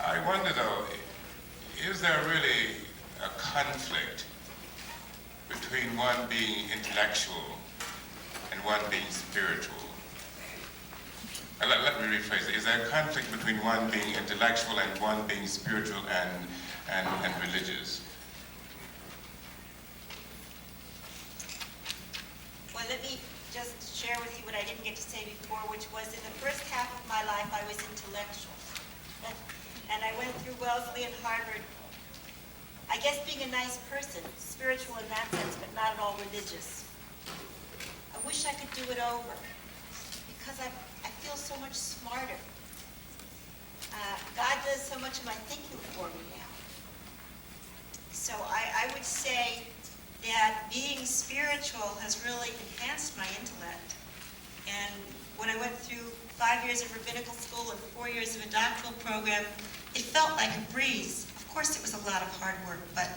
I wonder though, is there really a conflict between one being intellectual and one being spiritual? Let me rephrase it. Is there a conflict between one being intellectual and one being spiritual and religious? Well, let me just share with you what I didn't get to say before, which was in the first half of my life, I was intellectual. and I went through Wellesley and Harvard. I guess being a nice person, spiritual in that sense, but not at all religious. I wish I could do it over, because I feel so much smarter. God does so much of my thinking for me now. So I would say that being spiritual has really enhanced my intellect. And when I went through 5 years of rabbinical school and 4 years of a doctoral program, it felt like a breeze. Of course, it was a lot of hard work, but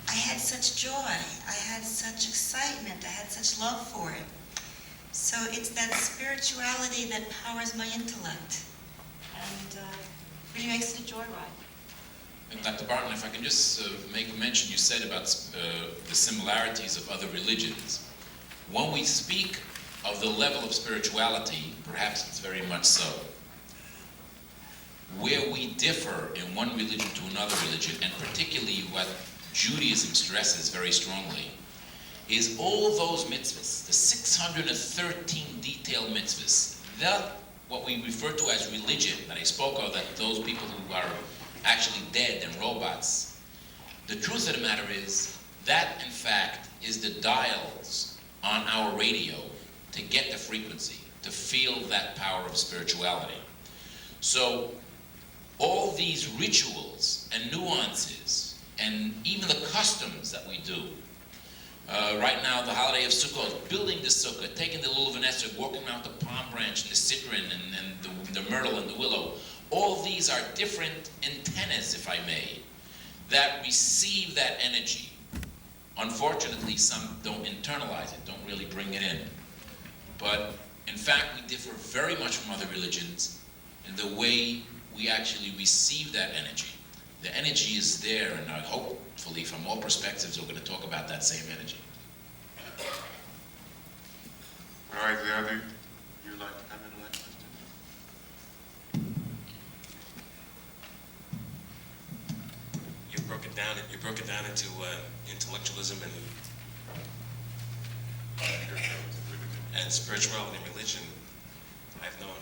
I had such joy. I had such excitement. I had such love for it. So it's that spirituality that powers my intellect. And really makes it a joyride. And Dr. Barton, if I can just make a mention, you said about the similarities of other religions. When we speak of the level of spirituality, perhaps it's very much so. Where we differ in one religion to another religion, and particularly what Judaism stresses very strongly, is all those mitzvahs, the 613 detailed mitzvahs, what we refer to as religion, that I spoke of, that those people who are actually dead and robots. The truth of the matter is that, in fact, is the dials on our radio to get the frequency, to feel that power of spirituality. So all these rituals and nuances and even the customs that we do, right now, the holiday of Sukkot, building the sukkah, taking the lulav and esrog, walking around the palm branch and the citron and the myrtle and the willow, all these are different antennas, if I may, that receive that energy. Unfortunately, some don't internalize it, don't really bring it in. But in fact, we differ very much from other religions in the way we actually receive that energy. The energy is there, and hopefully from all perspectives, we're going to talk about that same energy. All right, the other, you'd like to comment on that question? You broke it down into intellectualism and spirituality and religion. I've known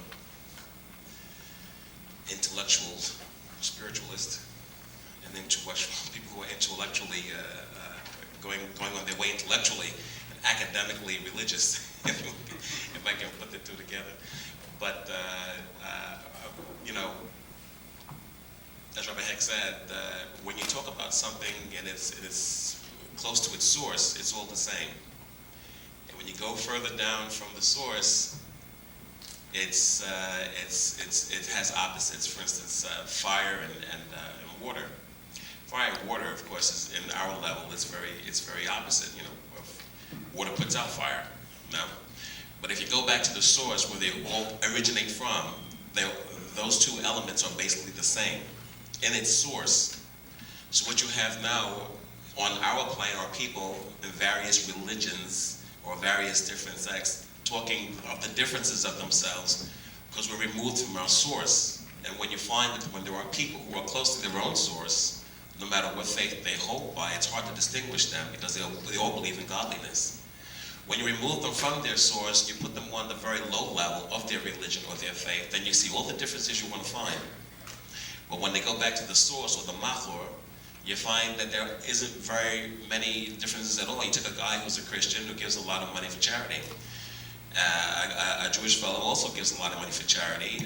intellectual spiritualists and intellectual people who are intellectually going on their way intellectually and academically religious, if I can put the two together. But you know, as Rabbi Heck said, when you talk about something and it's close to its source, it's all the same. And when you go further down from the source, it has opposites. For instance, fire and water. Fire and water, of course, is in our level. It's very opposite. You know, water puts out fire. No, but if you go back to the source where they all originate from, those two elements are basically the same in its source. So what you have now on our plane are people in various religions or various different sects talking of the differences of themselves because we're removed from our source. And when you find that when there are people who are close to their own source, no matter what faith they hold by, it's hard to distinguish them because they all believe in godliness. When you remove them from their source, you put them on the very low level of their religion or their faith, then you see all the differences you want to find. But when they go back to the source or the machor, you find that there isn't very many differences at all. You took a guy who's a Christian who gives a lot of money for charity. A Jewish fellow also gives a lot of money for charity.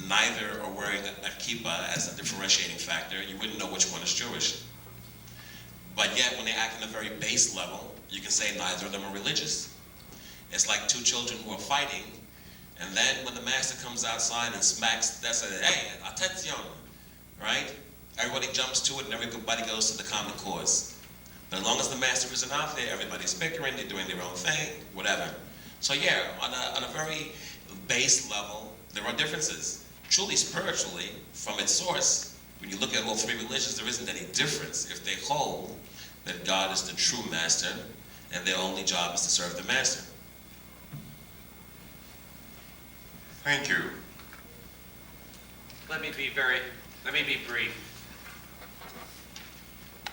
Neither are wearing a kippah as a differentiating factor. You wouldn't know which one is Jewish. But yet, when they act on a very base level, you can say neither of them are religious. It's like two children who are fighting, and then when the master comes outside and smacks, that's a, hey, attention, right? Everybody jumps to it and everybody goes to the common cause. But as long as the master isn't out there, everybody's bickering, they're doing their own thing, whatever. So yeah, on a very base level, there are differences. Truly spiritually, from its source, when you look at all three religions, there isn't any difference if they hold that God is the true master and their only job is to serve the master. Thank you. Let me be brief.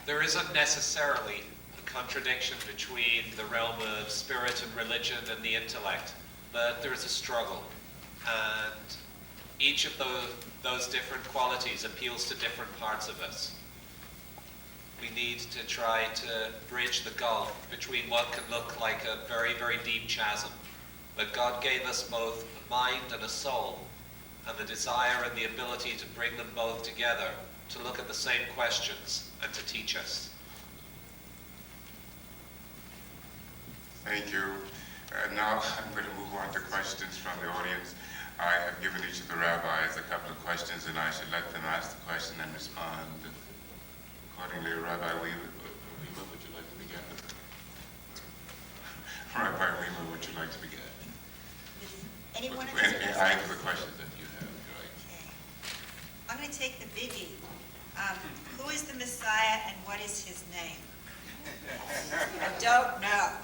There isn't necessarily a contradiction between the realm of spirit and religion and the intellect, but there is a struggle. And each of those different qualities appeals to different parts of us. We need to try to bridge the gulf between what can look like a very, very deep chasm. But God gave us both a mind and a soul, and the desire and the ability to bring them both together to look at the same questions and to teach us. Thank you. Now I'm going to move on to questions from the audience. I have given each of the rabbis a couple of questions, and I should let them ask the question and respond accordingly. Rabbi Weaver, would you like to begin? Rabbi Weaver, would you like to begin? Anyone of And us? I have the questions that you have. Right. Okay. I'm going to take the biggie. Who is the Messiah and what is his name? I don't know.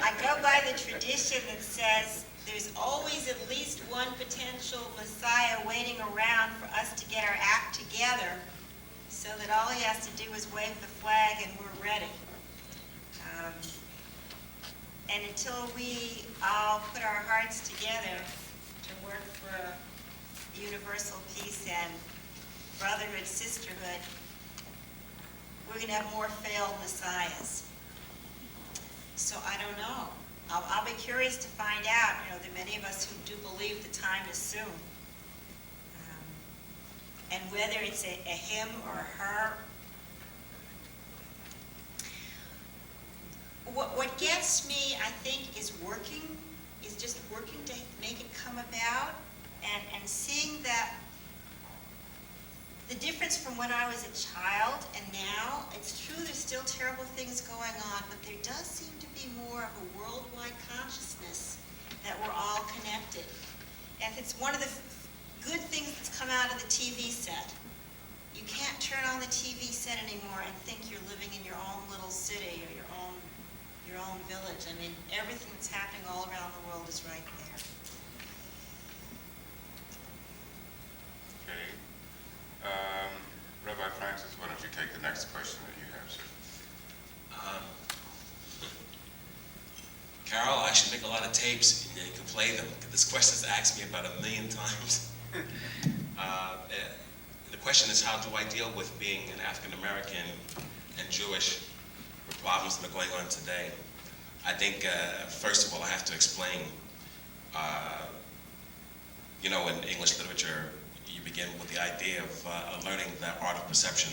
I go by the tradition that says there's always at least one potential Messiah waiting around for us to get our act together, so that all he has to do is wave the flag and we're ready. And until we all put our hearts together to work for universal peace and brotherhood, sisterhood, we're going to have more failed messiahs. So I don't know. I'll be curious to find out. You know, there are many of us who do believe the time is soon. And whether it's a him or a her. What gets me, I think, is just working to make it come about, and seeing that the difference from when I was a child and now. It's true there's still terrible things going on, but there does seem to be more of a worldwide consciousness that we're all connected. And it's one of the good things that's come out of the TV set. You can't turn on the TV set anymore and think you're living in your own little city or your own village. I mean, everything that's happening all around the world is right there. Okay. Rabbi Francis, why don't you take the next question that you have, sir? Carol, I should make a lot of tapes and you can play them. This question's asked me about 1 million times. The question is, how do I deal with being an African American and Jewish with problems that are going on today? I think, first of all, I have to explain, in English literature, you begin with the idea of learning the art of perception.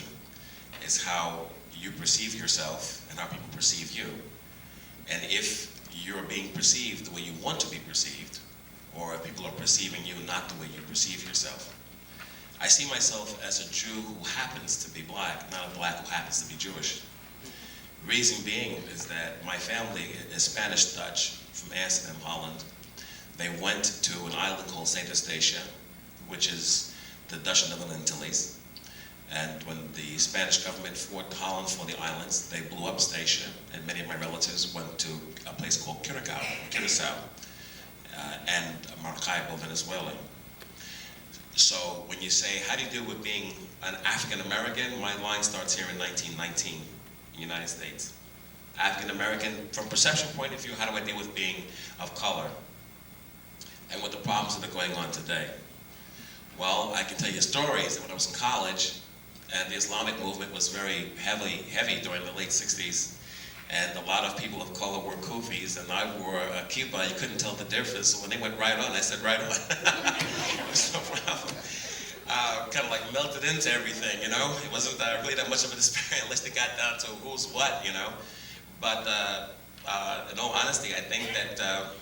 Is how you perceive yourself and how people perceive you. And if you're being perceived the way you want to be perceived, or if people are perceiving you not the way you perceive yourself. I see myself as a Jew who happens to be black, not a black who happens to be Jewish. Reason being is that my family is Spanish-Dutch from Amsterdam, Holland. They went to an island called St. Eustatia, which is the Dutch Netherlands Antilles. And when the Spanish government fought Holland for the islands, they blew up Statia, and many of my relatives went to a place called Curaçao, and Maracaibo, Venezuela. So when you say, how do you deal with being an African American, my line starts here in 1919, in the United States. African American, from perception point of view, how do I deal with being of color? And with the problems that are going on today? Well, I can tell you stories that when I was in college, and the Islamic movement was very heavy during the late 60s, and a lot of people of color wore kufis, and I wore a kippah. You couldn't tell the difference, so when they went right on, I said right on. It was no problem. Kind of like melted into everything, It wasn't really that much of a disparity unless they got down to who's what, But in all honesty, I think that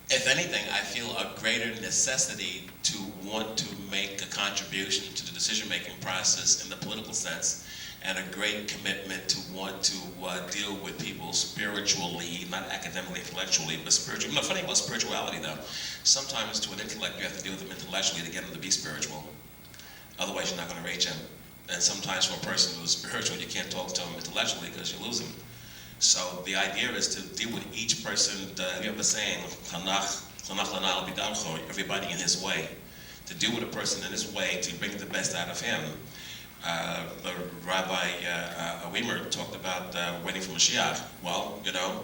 if anything, I feel a greater necessity to want to make a contribution to the decision-making process in the political sense, and a great commitment to want to deal with people spiritually, not academically, intellectually, but spiritually. Funny about spirituality, though. Sometimes to an intellect, you have to deal with them intellectually to get them to be spiritual. Otherwise, you're not going to reach them. And sometimes for a person who's spiritual, you can't talk to them intellectually because you lose them. So the idea is to deal with each person, you have a saying, everybody in his way. To deal with a person in his way, to bring the best out of him. the Rabbi Weimer talked about waiting for Mashiach. Well, you know,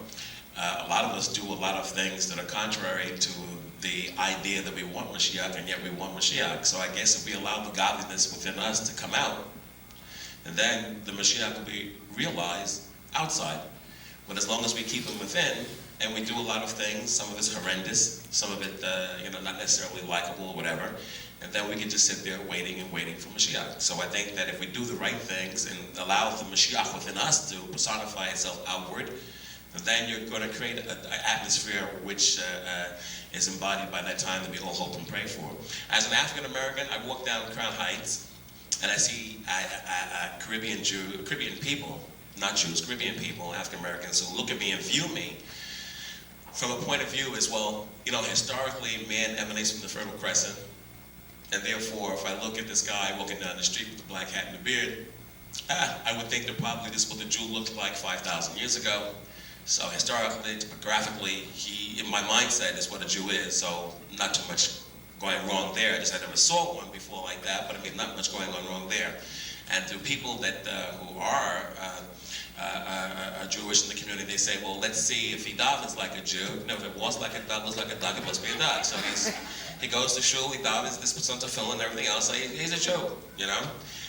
a lot of us do a lot of things that are contrary to the idea that we want Mashiach, and yet we want Mashiach. So I guess if we allow the godliness within us to come out, and then the Mashiach will be realized outside. But as long as we keep him within, and we do a lot of things, some of it's horrendous, some of it, not necessarily likable or whatever, and then we can just sit there waiting and waiting for Mashiach. So I think that if we do the right things and allow the Mashiach within us to personify itself outward, then you're going to create an atmosphere which is embodied by that time that we all hope and pray for. As an African American, I walk down Crown Heights and I see Caribbean people, not Jews, Caribbean people, African Americans, who look at me and view me from a point of view as well. You know, historically, man emanates from the Fertile Crescent, and therefore, if I look at this guy walking down the street with the black hat and the beard, I would think that probably this is what the Jew looked like 5,000 years ago. So historically, topographically, he, in my mindset, is what a Jew is. So not too much going wrong there. I just I never saw one before like that, but I mean, not much going on wrong there. And to people that who are Jewish in the community, they say, well, let's see if he davens like a Jew. You know, if it was like a dog, it must be a dog. So he goes to shul, he davens this percent to fill and everything else. So he's a Jew, you know.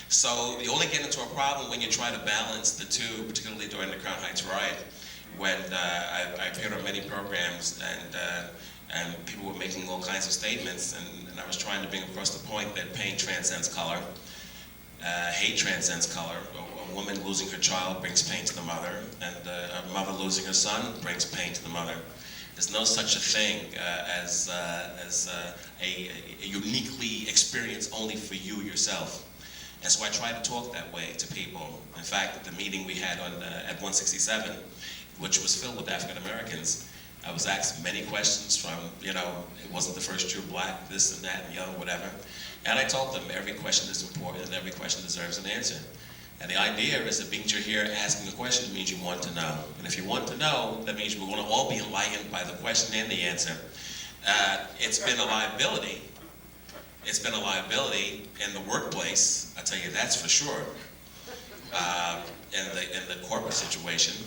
So you only get into a problem when you try to balance the two, particularly during the Crown Heights riot, when I appeared on many programs and people were making all kinds of statements, and I was trying to bring across the point that pain transcends color, hate transcends color. A woman losing her child brings pain to the mother, and a mother losing her son brings pain to the mother. There's no such a thing as a uniquely experience only for you yourself. And so I try to talk that way to people. In fact, at the meeting we had at 167, which was filled with African Americans, I was asked many questions from, you know, it wasn't the first Jew black, this and that and the other, whatever. And I told them every question is important and every question deserves an answer. And the idea is that being you're here asking a question means you want to know. And if you want to know, that means we're going to all be enlightened by the question and the answer. It's been a liability. It's been a liability in the workplace, I tell you that's for sure, in the corporate situation.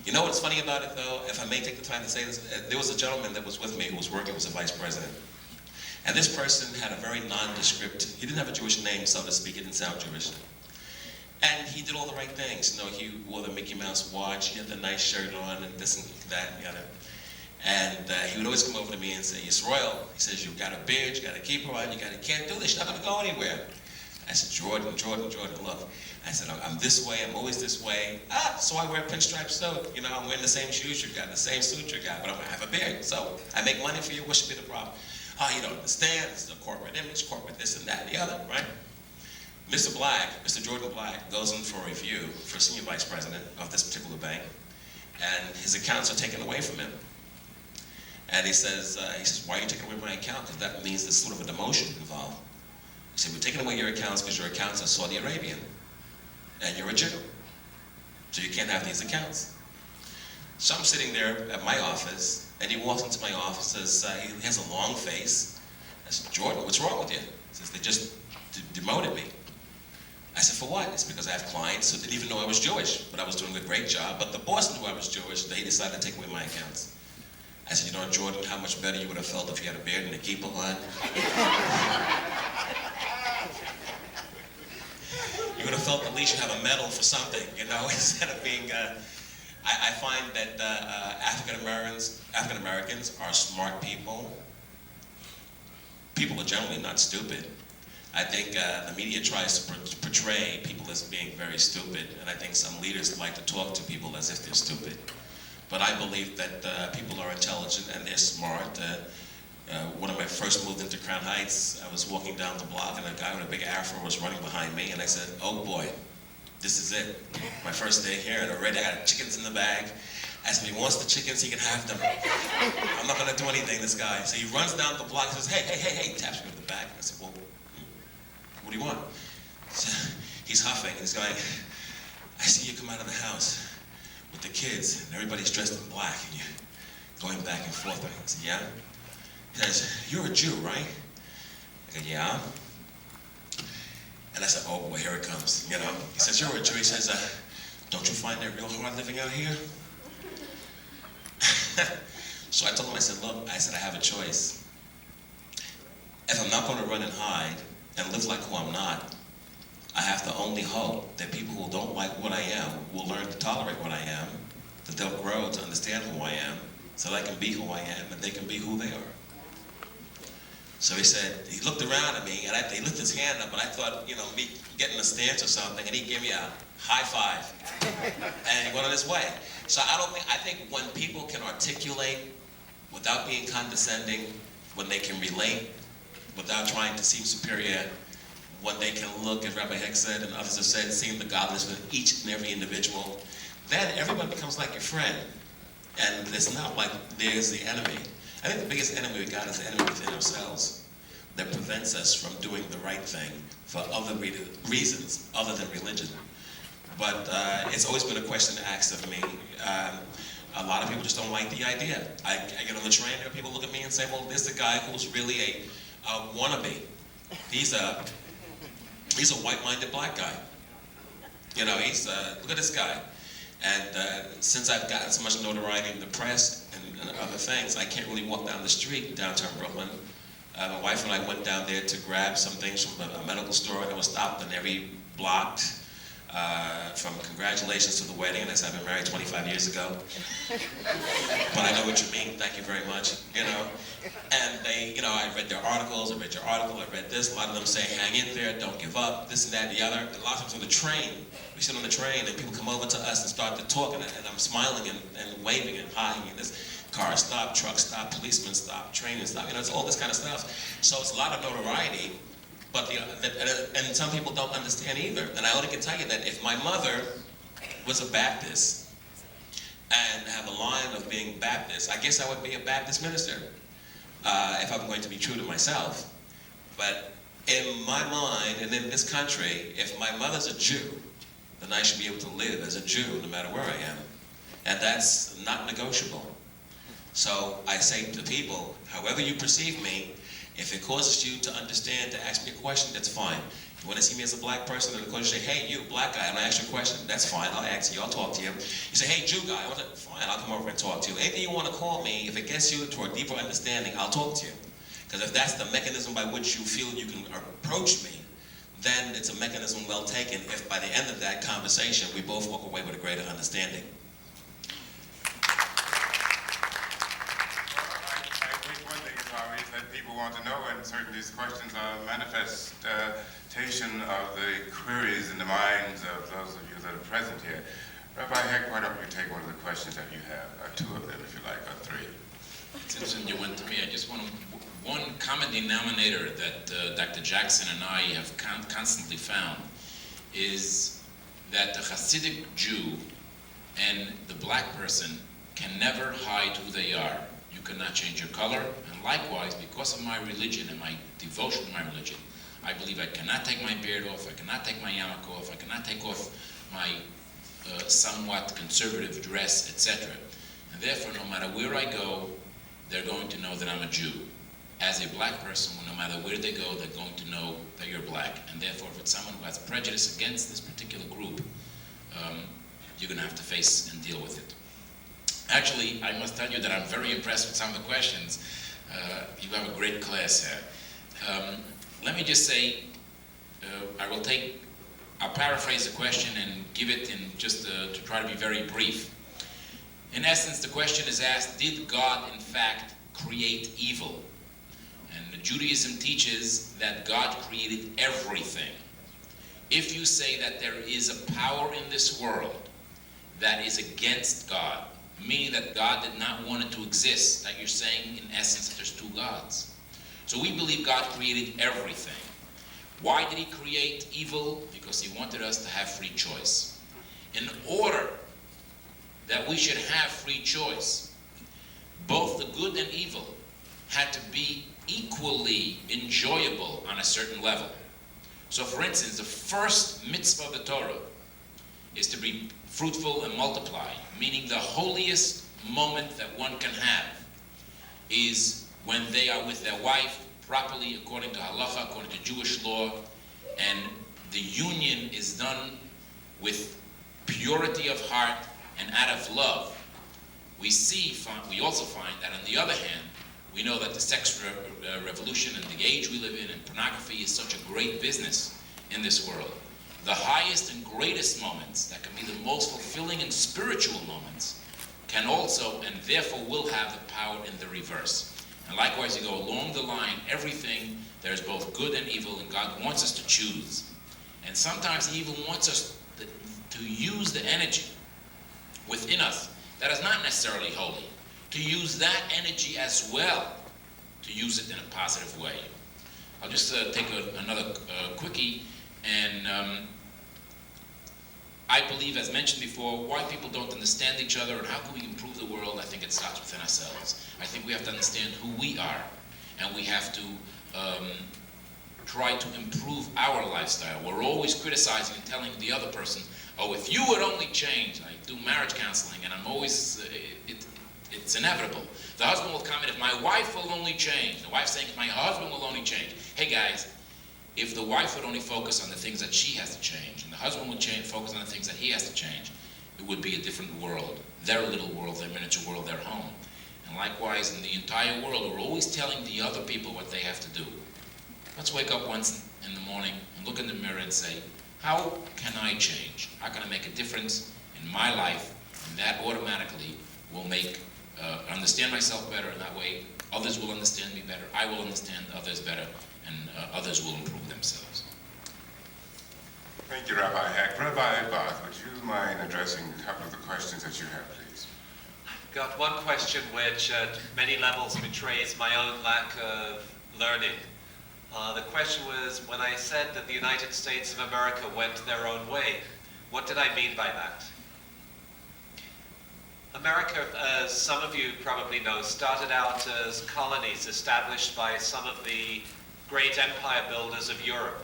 You know what's funny about it though? If I may take the time to say this, there was a gentleman that was with me who was working as a vice president. And this person had a very nondescript, he didn't have a Jewish name, so to speak, he didn't sound Jewish. And he did all the right things. You know, he wore the Mickey Mouse watch, he had the nice shirt on, and this and that and the other. And he would always come over to me and say, Yisrael, he says, you've got a beard, you got to keep her on, you can't do this, you're not going to go anywhere. I said, Jordan, look. I said, I'm this way, I'm always this way. So I wear a pinstripe suit. You know, I'm wearing the same shoes you got, the same suit you got, but I'm going to have a beard. So I make money for you, what should be the problem? You don't understand, this is a corporate image, corporate this and that and the other, right? Mr. Black, Mr. Jordan Black, goes in for a review for senior vice president of this particular bank, and his accounts are taken away from him. And he says, why are you taking away my account? Because that means there's sort of a demotion involved. He said, we're taking away your accounts because your accounts are Saudi Arabian, and you're a Jew, so you can't have these accounts. So I'm sitting there at my office, and he walks into my office, says, he has a long face. I said, Jordan, what's wrong with you? He says, they just demoted me. I said, for what? It's because I have clients who didn't even know I was Jewish, but I was doing a great job. But the boss knew I was Jewish, they decided to take away my accounts. I said, you know, Jordan, how much better you would have felt if you had a beard and a kippah on. You would have felt at least you have a medal for something, you know, instead of being, I find that African Americans are smart people. People are generally not stupid. I think the media tries to portray people as being very stupid, and I think some leaders like to talk to people as if they're stupid. But I believe that people are intelligent and they're smart. When I first moved into Crown Heights, I was walking down the block and a guy with a big afro was running behind me, and I said, oh boy, this is it. My first day here, and already I had chickens in the bag. I said, he wants the chickens, he can have them. I'm not gonna do anything, this guy. So he runs down the block and says, hey, taps me in the back. I said, well, what do you want? So he's huffing, and he's going, I see you come out of the house with the kids, and everybody's dressed in black, and you're going back and forth. I said, yeah? He says, you're a Jew, right? I go, yeah. And And I said, oh boy, here it comes, you know. He says, you're a Jew. He says, don't you find it real hard living out here? So I told him, I said, look, I said, I have a choice. If I'm not going to run and hide and live like who I'm not, I have to only hope that people who don't like what I am will learn to tolerate what I am, that they'll grow to understand who I am, so that I can be who I am and they can be who they are. So he said, he looked around at me and he lifted his hand up and I thought, you know, me getting a stance or something, and he gave me a high five. And he went on his way. So I think when people can articulate without being condescending, when they can relate without trying to seem superior, when they can look, as Rabbi Heck said and others have said, seeing the godliness within each and every individual, then everyone becomes like your friend. And it's not like there's the enemy. I think the biggest enemy we got is the enemy within ourselves that prevents us from doing the right thing for other reasons other than religion. But it's always been a question asked of me. A lot of people just don't like the idea. I get on the train and people look at me and say, well, there's the guy who's really a wannabe. He's a white-minded black guy. You know, look at this guy. And since I've gotten so much notoriety in the press and other things, I can't really walk down the street downtown Brooklyn. My wife and I went down there to grab some things from a medical store, and I was stopped on every block from congratulations to the wedding. And I said, I've been married 25 years ago. But I know what you mean, thank you very much, you know. And they, you know, I read their articles, I read your article, I read this. A lot of them say, hang in there, don't give up, this and that and the other. A lot of times on the train, we sit on the train and people come over to us and start to talk, and I'm smiling and waving and hi, and this car stop, truck stop, policeman stop, train stop, you know, it's all this kind of stuff. So it's a lot of notoriety, but and some people don't understand either. And I only can tell you that if my mother was a Baptist and have a line of being Baptist, I guess I would be a Baptist minister if I'm going to be true to myself. But in my mind and in this country, if my mother's a Jew, then I should be able to live as a Jew no matter where I am. And that's not negotiable. So I say to people, however you perceive me, if it causes you to understand, to ask me a question, that's fine. You want to see me as a black person, and of course you say, hey, you, black guy, I'm going to ask you a question. That's fine, I'll answer you, I'll talk to you. You say, hey, Jew guy, fine, I'll come over and talk to you. Anything you want to call me, if it gets you to a deeper understanding, I'll talk to you. Because if that's the mechanism by which you feel you can approach me, then it's a mechanism well taken if by the end of that conversation, we both walk away with a greater understanding. That people want to know, and certainly these questions are a manifestation of the queries in the minds of those of you that are present here. Rabbi Heck, why don't you take one of the questions that you have, or two of them if you like, or three. It's interesting you went to me. I just want to, one common denominator that Dr. Jackson and I have constantly found is that the Hasidic Jew and the black person can never hide who they are. You cannot change your color, and likewise, because of my religion and my devotion to my religion, I believe I cannot take my beard off, I cannot take my yarmulke off, I cannot take off my somewhat conservative dress, etc. And therefore, no matter where I go, they're going to know that I'm a Jew. As a black person, no matter where they go, they're going to know that you're black. And therefore, if it's someone who has prejudice against this particular group, you're going to have to face and deal with it. Actually, I must tell you that I'm very impressed with some of the questions. You have a great class here. Let me just say, I'll paraphrase the question and give it in just to try to be very brief. In essence, the question is asked, did God in fact create evil? And Judaism teaches that God created everything. If you say that there is a power in this world that is against God, meaning that God did not want it to exist, that you're saying in essence that there's two gods. So we believe God created everything. Why did he create evil? Because he wanted us to have free choice. In order that we should have free choice, both the good and evil had to be equally enjoyable on a certain level. So for instance, the first mitzvah of the Torah is to be fruitful and multiply, meaning the holiest moment that one can have is when they are with their wife properly according to halacha, according to Jewish law, and the union is done with purity of heart and out of love, we also find that on the other hand, we know that the sex revolution and the age we live in and pornography is such a great business in this world. The highest and greatest moments that can be the most fulfilling and spiritual moments can also and therefore will have the power in the reverse. And likewise, you go along the line, everything, there's both good and evil, and God wants us to choose. And sometimes He even wants us to use the energy within us that is not necessarily holy, to use that energy as well, to use it in a positive way. I'll just take another quickie, and I believe, as mentioned before, why people don't understand each other and how can we improve the world. I think it starts within ourselves. I think we have to understand who we are, and we have to try to improve our lifestyle. We're always criticizing and telling the other person, oh, if you would only change. I do marriage counseling, and I'm always, it's inevitable. The husband will comment, if my wife will only change. The wife's saying, if my husband will only change. Hey guys, if the wife would only focus on the things that she has to change, and the husband would focus on the things that he has to change, it would be a different world. Their little world, their miniature world, their home. And likewise, in the entire world, we're always telling the other people what they have to do. Let's wake up once in the morning and look in the mirror and say, how can I change? How can I make a difference in my life? And that automatically will make, understand myself better, and that way others will understand me better, I will understand others better, and others will improve themselves. Thank you, Rabbi Heck. Rabbi Bath, would you mind addressing a couple of the questions that you have, please? Got one question which at many levels betrays my own lack of learning. The question was, when I said that the United States of America went their own way, what did I mean by that? America, as some of you probably know, started out as colonies established by some of the great empire builders of Europe.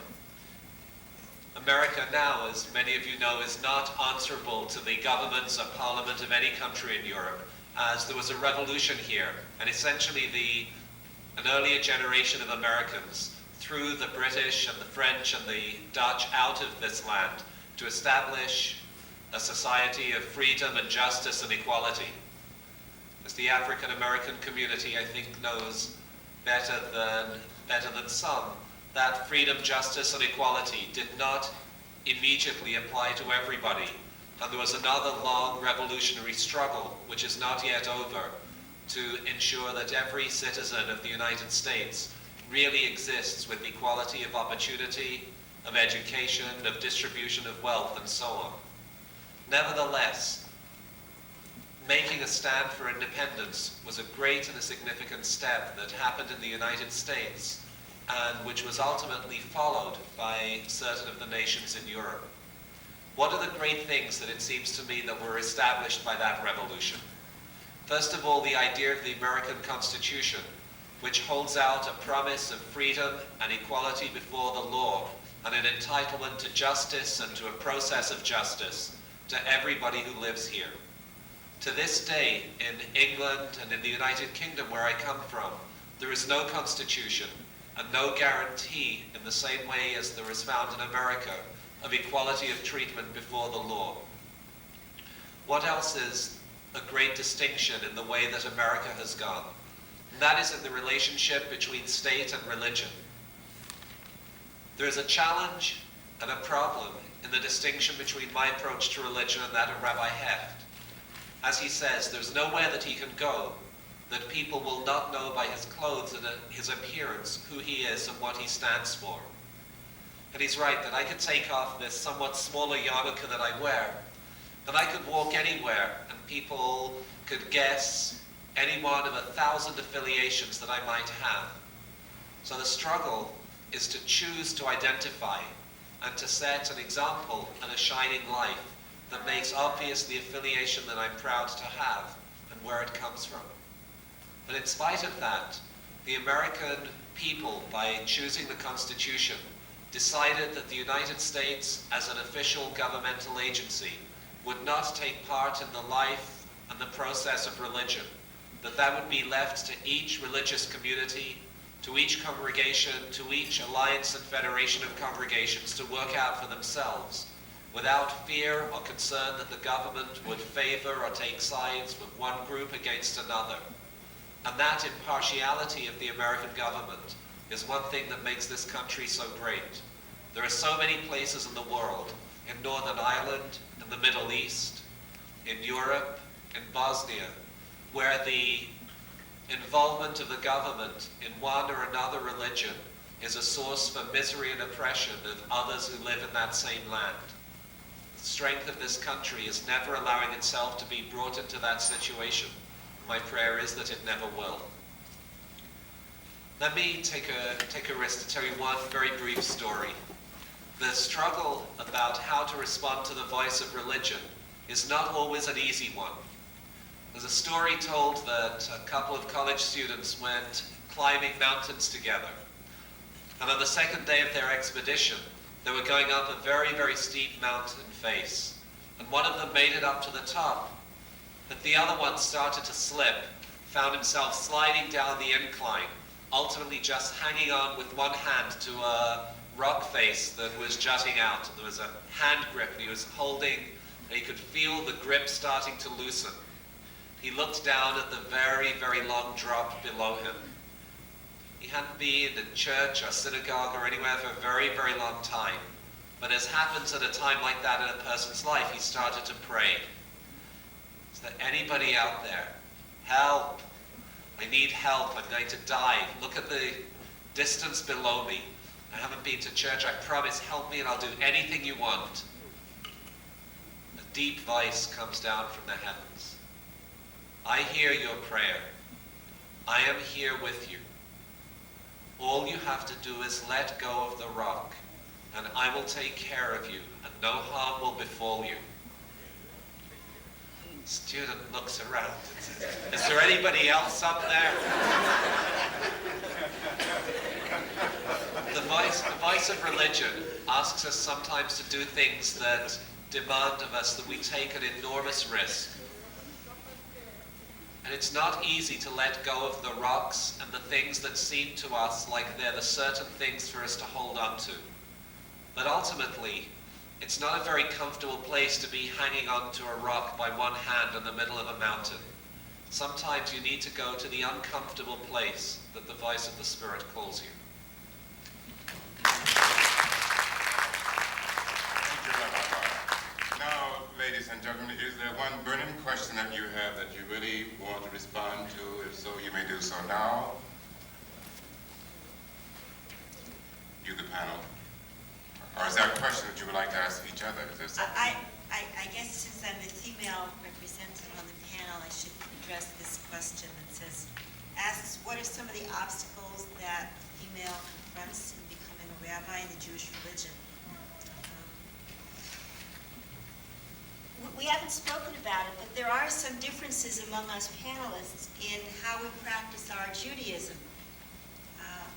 America now, as many of you know, is not answerable to the governments or parliament of any country in Europe, as there was a revolution here, and essentially an earlier generation of Americans threw the British and the French and the Dutch out of this land to establish a society of freedom and justice and equality. As the African American community, I think, knows better than some, that freedom, justice, and equality did not immediately apply to everybody. And there was another long revolutionary struggle, which is not yet over, to ensure that every citizen of the United States really exists with equality of opportunity, of education, of distribution of wealth, and so on. Nevertheless, making a stand for independence was a great and a significant step that happened in the United States, and which was ultimately followed by certain of the nations in Europe. What are the great things that it seems to me that were established by that revolution? First of all, the idea of the American Constitution, which holds out a promise of freedom and equality before the law, and an entitlement to justice and to a process of justice to everybody who lives here. To this day, in England and in the United Kingdom, where I come from, there is no constitution and no guarantee, in the same way as there is found in America, of equality of treatment before the law. What else is a great distinction in the way that America has gone? And that is in the relationship between state and religion. There is a challenge and a problem in the distinction between my approach to religion and that of Rabbi Hecht. As he says, there's nowhere that he can go that people will not know by his clothes and his appearance who he is and what he stands for. And he's right, that I could take off this somewhat smaller yarmulke that I wear, and I could walk anywhere, and people could guess any one of 1,000 affiliations that I might have. So the struggle is to choose to identify and to set an example and a shining light that makes obvious the affiliation that I'm proud to have and where it comes from. But in spite of that, the American people, by choosing the Constitution, decided that the United States, as an official governmental agency, would not take part in the life and the process of religion, that would be left to each religious community to each congregation, to each alliance and federation of congregations to work out for themselves, without fear or concern that the government would favor or take sides with one group against another. And that impartiality of the American government is one thing that makes this country so great. There are so many places in the world, in Northern Ireland, in the Middle East, in Europe, in Bosnia, where the involvement of the government in one or another religion is a source for misery and oppression of others who live in that same land. The strength of this country is never allowing itself to be brought into that situation. My prayer is that it never will. Let me take a risk to tell you one very brief story. The struggle about how to respond to the voice of religion is not always an easy one. There's a story told that a couple of college students went climbing mountains together. And on the second day of their expedition, they were going up a very, very steep mountain face. And one of them made it up to the top. But the other one started to slip, found himself sliding down the incline, ultimately just hanging on with one hand to a rock face that was jutting out. And there was a hand grip that he was holding, and he could feel the grip starting to loosen. He looked down at the very, very long drop below him. He hadn't been in church or synagogue or anywhere for a very, very long time. But as happens at a time like that in a person's life, he started to pray. Is there anybody out there? Help! I need help. I'm going to die. Look at the distance below me. I haven't been to church. I promise, help me and I'll do anything you want. A deep voice comes down from the heavens. I hear your prayer. I am here with you. All you have to do is let go of the rock, and I will take care of you, and no harm will befall you. The student looks around and says, is there anybody else up there? The voice of religion asks us sometimes to do things that demand of us that we take an enormous risk. And it's not easy to let go of the rocks and the things that seem to us like they're the certain things for us to hold on to. But ultimately, it's not a very comfortable place to be hanging on to a rock by one hand in the middle of a mountain. Sometimes you need to go to the uncomfortable place that the voice of the Spirit calls you. Thank you, Rabbi Hart. Now, ladies and gentlemen, is there one burning question that you have that you really want to respond to? If so, you may do so now. You, the panel. Or is there a question that you would like to ask each other? Is there something? I guess since I'm the female representative on the panel, I should address this question that asks, what are some of the obstacles that a female confronts in becoming a rabbi in the Jewish religion? We haven't spoken about it, but there are some differences among us panelists in how we practice our Judaism.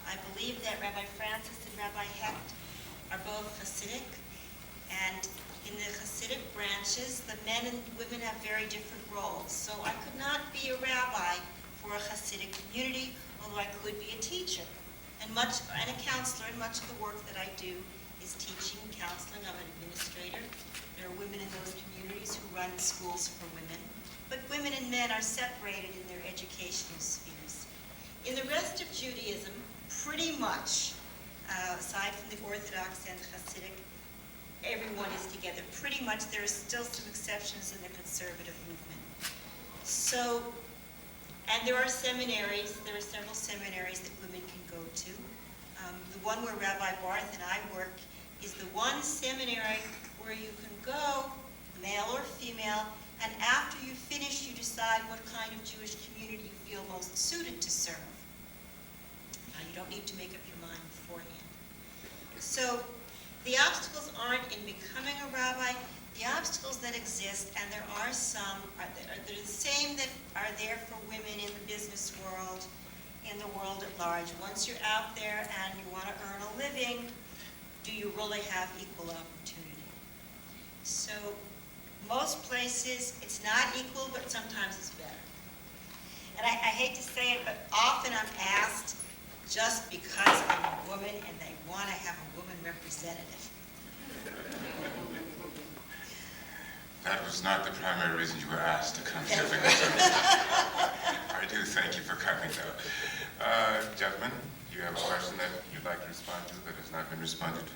I believe that Rabbi Francis and Rabbi Hecht are both Hasidic, and in the Hasidic branches, the men and women have very different roles. So I could not be a rabbi for a Hasidic community, although I could be a teacher and a counselor, and much of the work that I do is teaching and counseling. I'm an administrator. There are women in those communities who run schools for women, but women and men are separated in their educational spheres. In the rest of Judaism, pretty much, aside from the Orthodox and Hasidic, everyone is together. Pretty much, there are still some exceptions in the conservative movement. So, and there are seminaries, there are several seminaries that women can go to. The one where Rabbi Barth and I work is the one seminary where you can go, male or female, and after you finish, you decide what kind of Jewish community you feel most suited to serve. Now, you don't need to make up your mind beforehand. So, the obstacles aren't in becoming a rabbi. The obstacles that exist, and there are some, they're the same that are there for women in the business world, in the world at large. Once you're out there and you want to earn a living, do you really have equal opportunity? So most places, it's not equal, but sometimes it's better. And I hate to say it, but often I'm asked, just because I'm a woman and they want to have a woman representative. That was not the primary reason you were asked to come here. I do thank you for coming, though. Gentlemen, you have a question that you'd like to respond to that has not been responded to?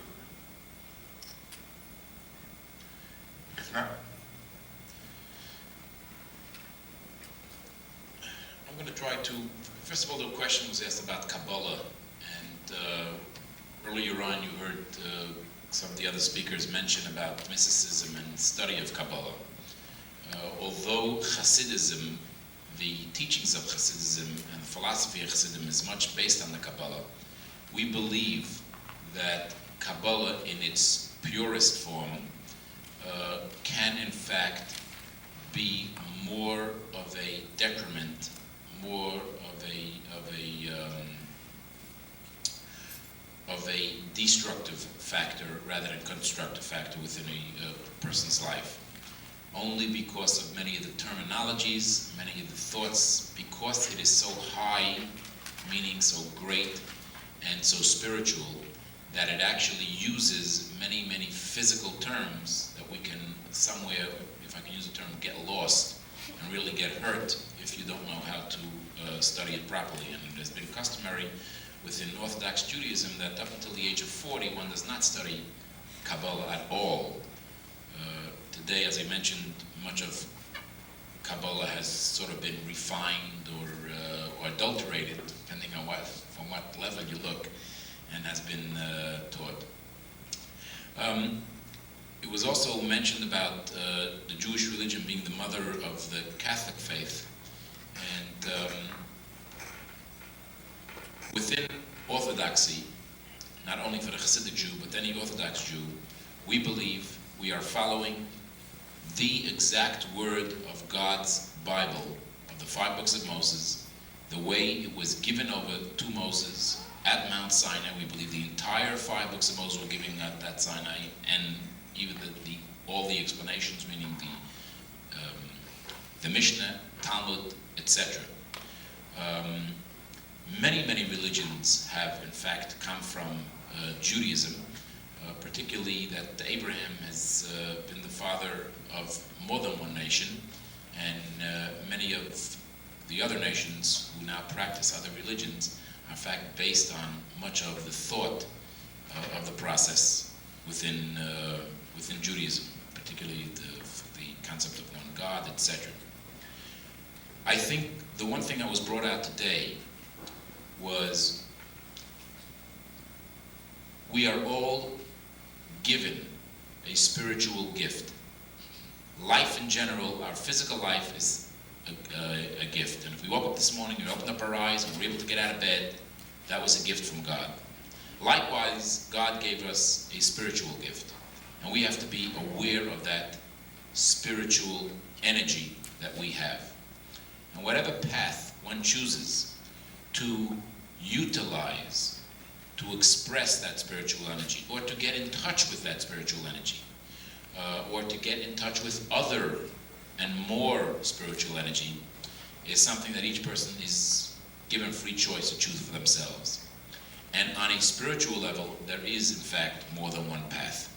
If not, I'm going to try to, first of all, the question was asked about Kabbalah, and earlier on you heard some of the other speakers mention about mysticism and study of Kabbalah. Although Hasidism, the teachings of Hasidism and the philosophy of Hasidim is much based on the Kabbalah, we believe that Kabbalah in its purest form can in fact be more of a detriment, more of a destructive factor rather than constructive factor within a person's life. Only because of many of the terminologies, many of the thoughts, because it is so high, meaning so great and so spiritual, that it actually uses many, many physical terms that we can somewhere, if I can use the term, get lost and really get hurt if you don't know how to study it properly. And it has been customary within Orthodox Judaism that up until the age of 40, one does not study Kabbalah at all. Today, as I mentioned, much of Kabbalah has sort of been refined or adulterated, depending on from what level you look, and has been taught. It was also mentioned about the Jewish religion being the mother of the Catholic faith, and within Orthodoxy, not only for the Hasidic Jew, but any Orthodox Jew, we believe we are following the exact word of God's Bible, of the 5 books of Moses, the way it was given over to Moses at Mount Sinai. We believe the entire 5 books of Moses were given at that Sinai, and even all the explanations, meaning the Mishnah, Talmud, etc. Many religions have in fact come from Judaism, particularly that Abraham has been the father of more than one nation, and many of the other nations who now practice other religions are in fact based on much of the thought of the process within Judaism, particularly the concept of one God, etc. I think the one thing that was brought out today was we are all given a spiritual gift. Life in general, our physical life is a gift. And if we woke up this morning and opened up our eyes and were able to get out of bed, that was a gift from God. Likewise, God gave us a spiritual gift. And we have to be aware of that spiritual energy that we have. And whatever path one chooses to utilize, to express that spiritual energy, or to get in touch with that spiritual energy, or to get in touch with other and more spiritual energy, is something that each person is given free choice to choose for themselves. And on a spiritual level, there is in fact more than one path.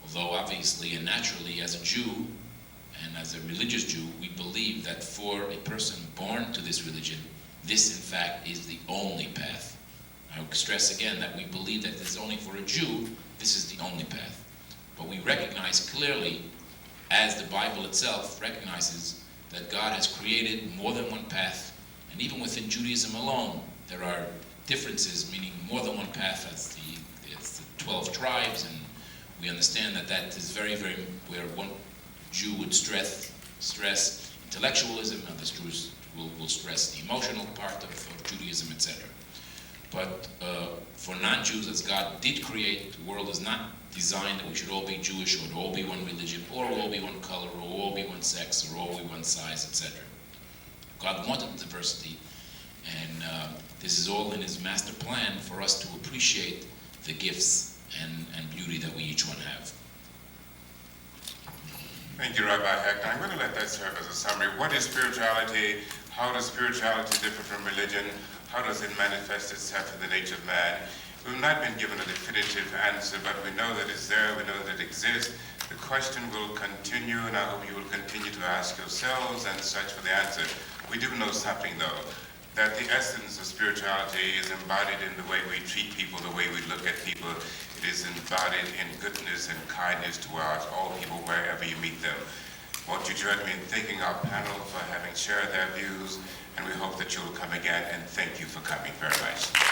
Although obviously and naturally as a Jew, and as a religious Jew, we believe that for a person born to this religion, this in fact is the only path. I would stress again that we believe that this is only for a Jew, this is the only path. But we recognize clearly, as the Bible itself recognizes, that God has created more than one path, and even within Judaism alone, there are differences, meaning more than one path. It's the 12 tribes, and we understand that that is very, where one Jew would stress intellectualism, others Jews will stress the emotional part of Judaism, etc. But for non-Jews, as God did create, the world is not designed that we should all be Jewish, or all be one religion, or all be one color, or all be one sex, or all be one size, etc. God wanted diversity, and this is all in His master plan for us to appreciate the gifts and beauty that we each one have. thank you, Rabbi Hecht. I'm going to let that serve as a summary. What is spirituality? How does spirituality differ from religion? how does it manifest itself in the nature of man? We've not been given a definitive answer, but we know that it's there, we know that it exists. The question will continue, and I hope you will continue to ask yourselves and search for the answer. We do know something, though, that the essence of spirituality is embodied in the way we treat people, the way we look at people. It is embodied in goodness and kindness towards all people wherever you meet them. Won't you join me in thanking our panel for having shared their views, and we hope that you will come again, and thank you for coming very much.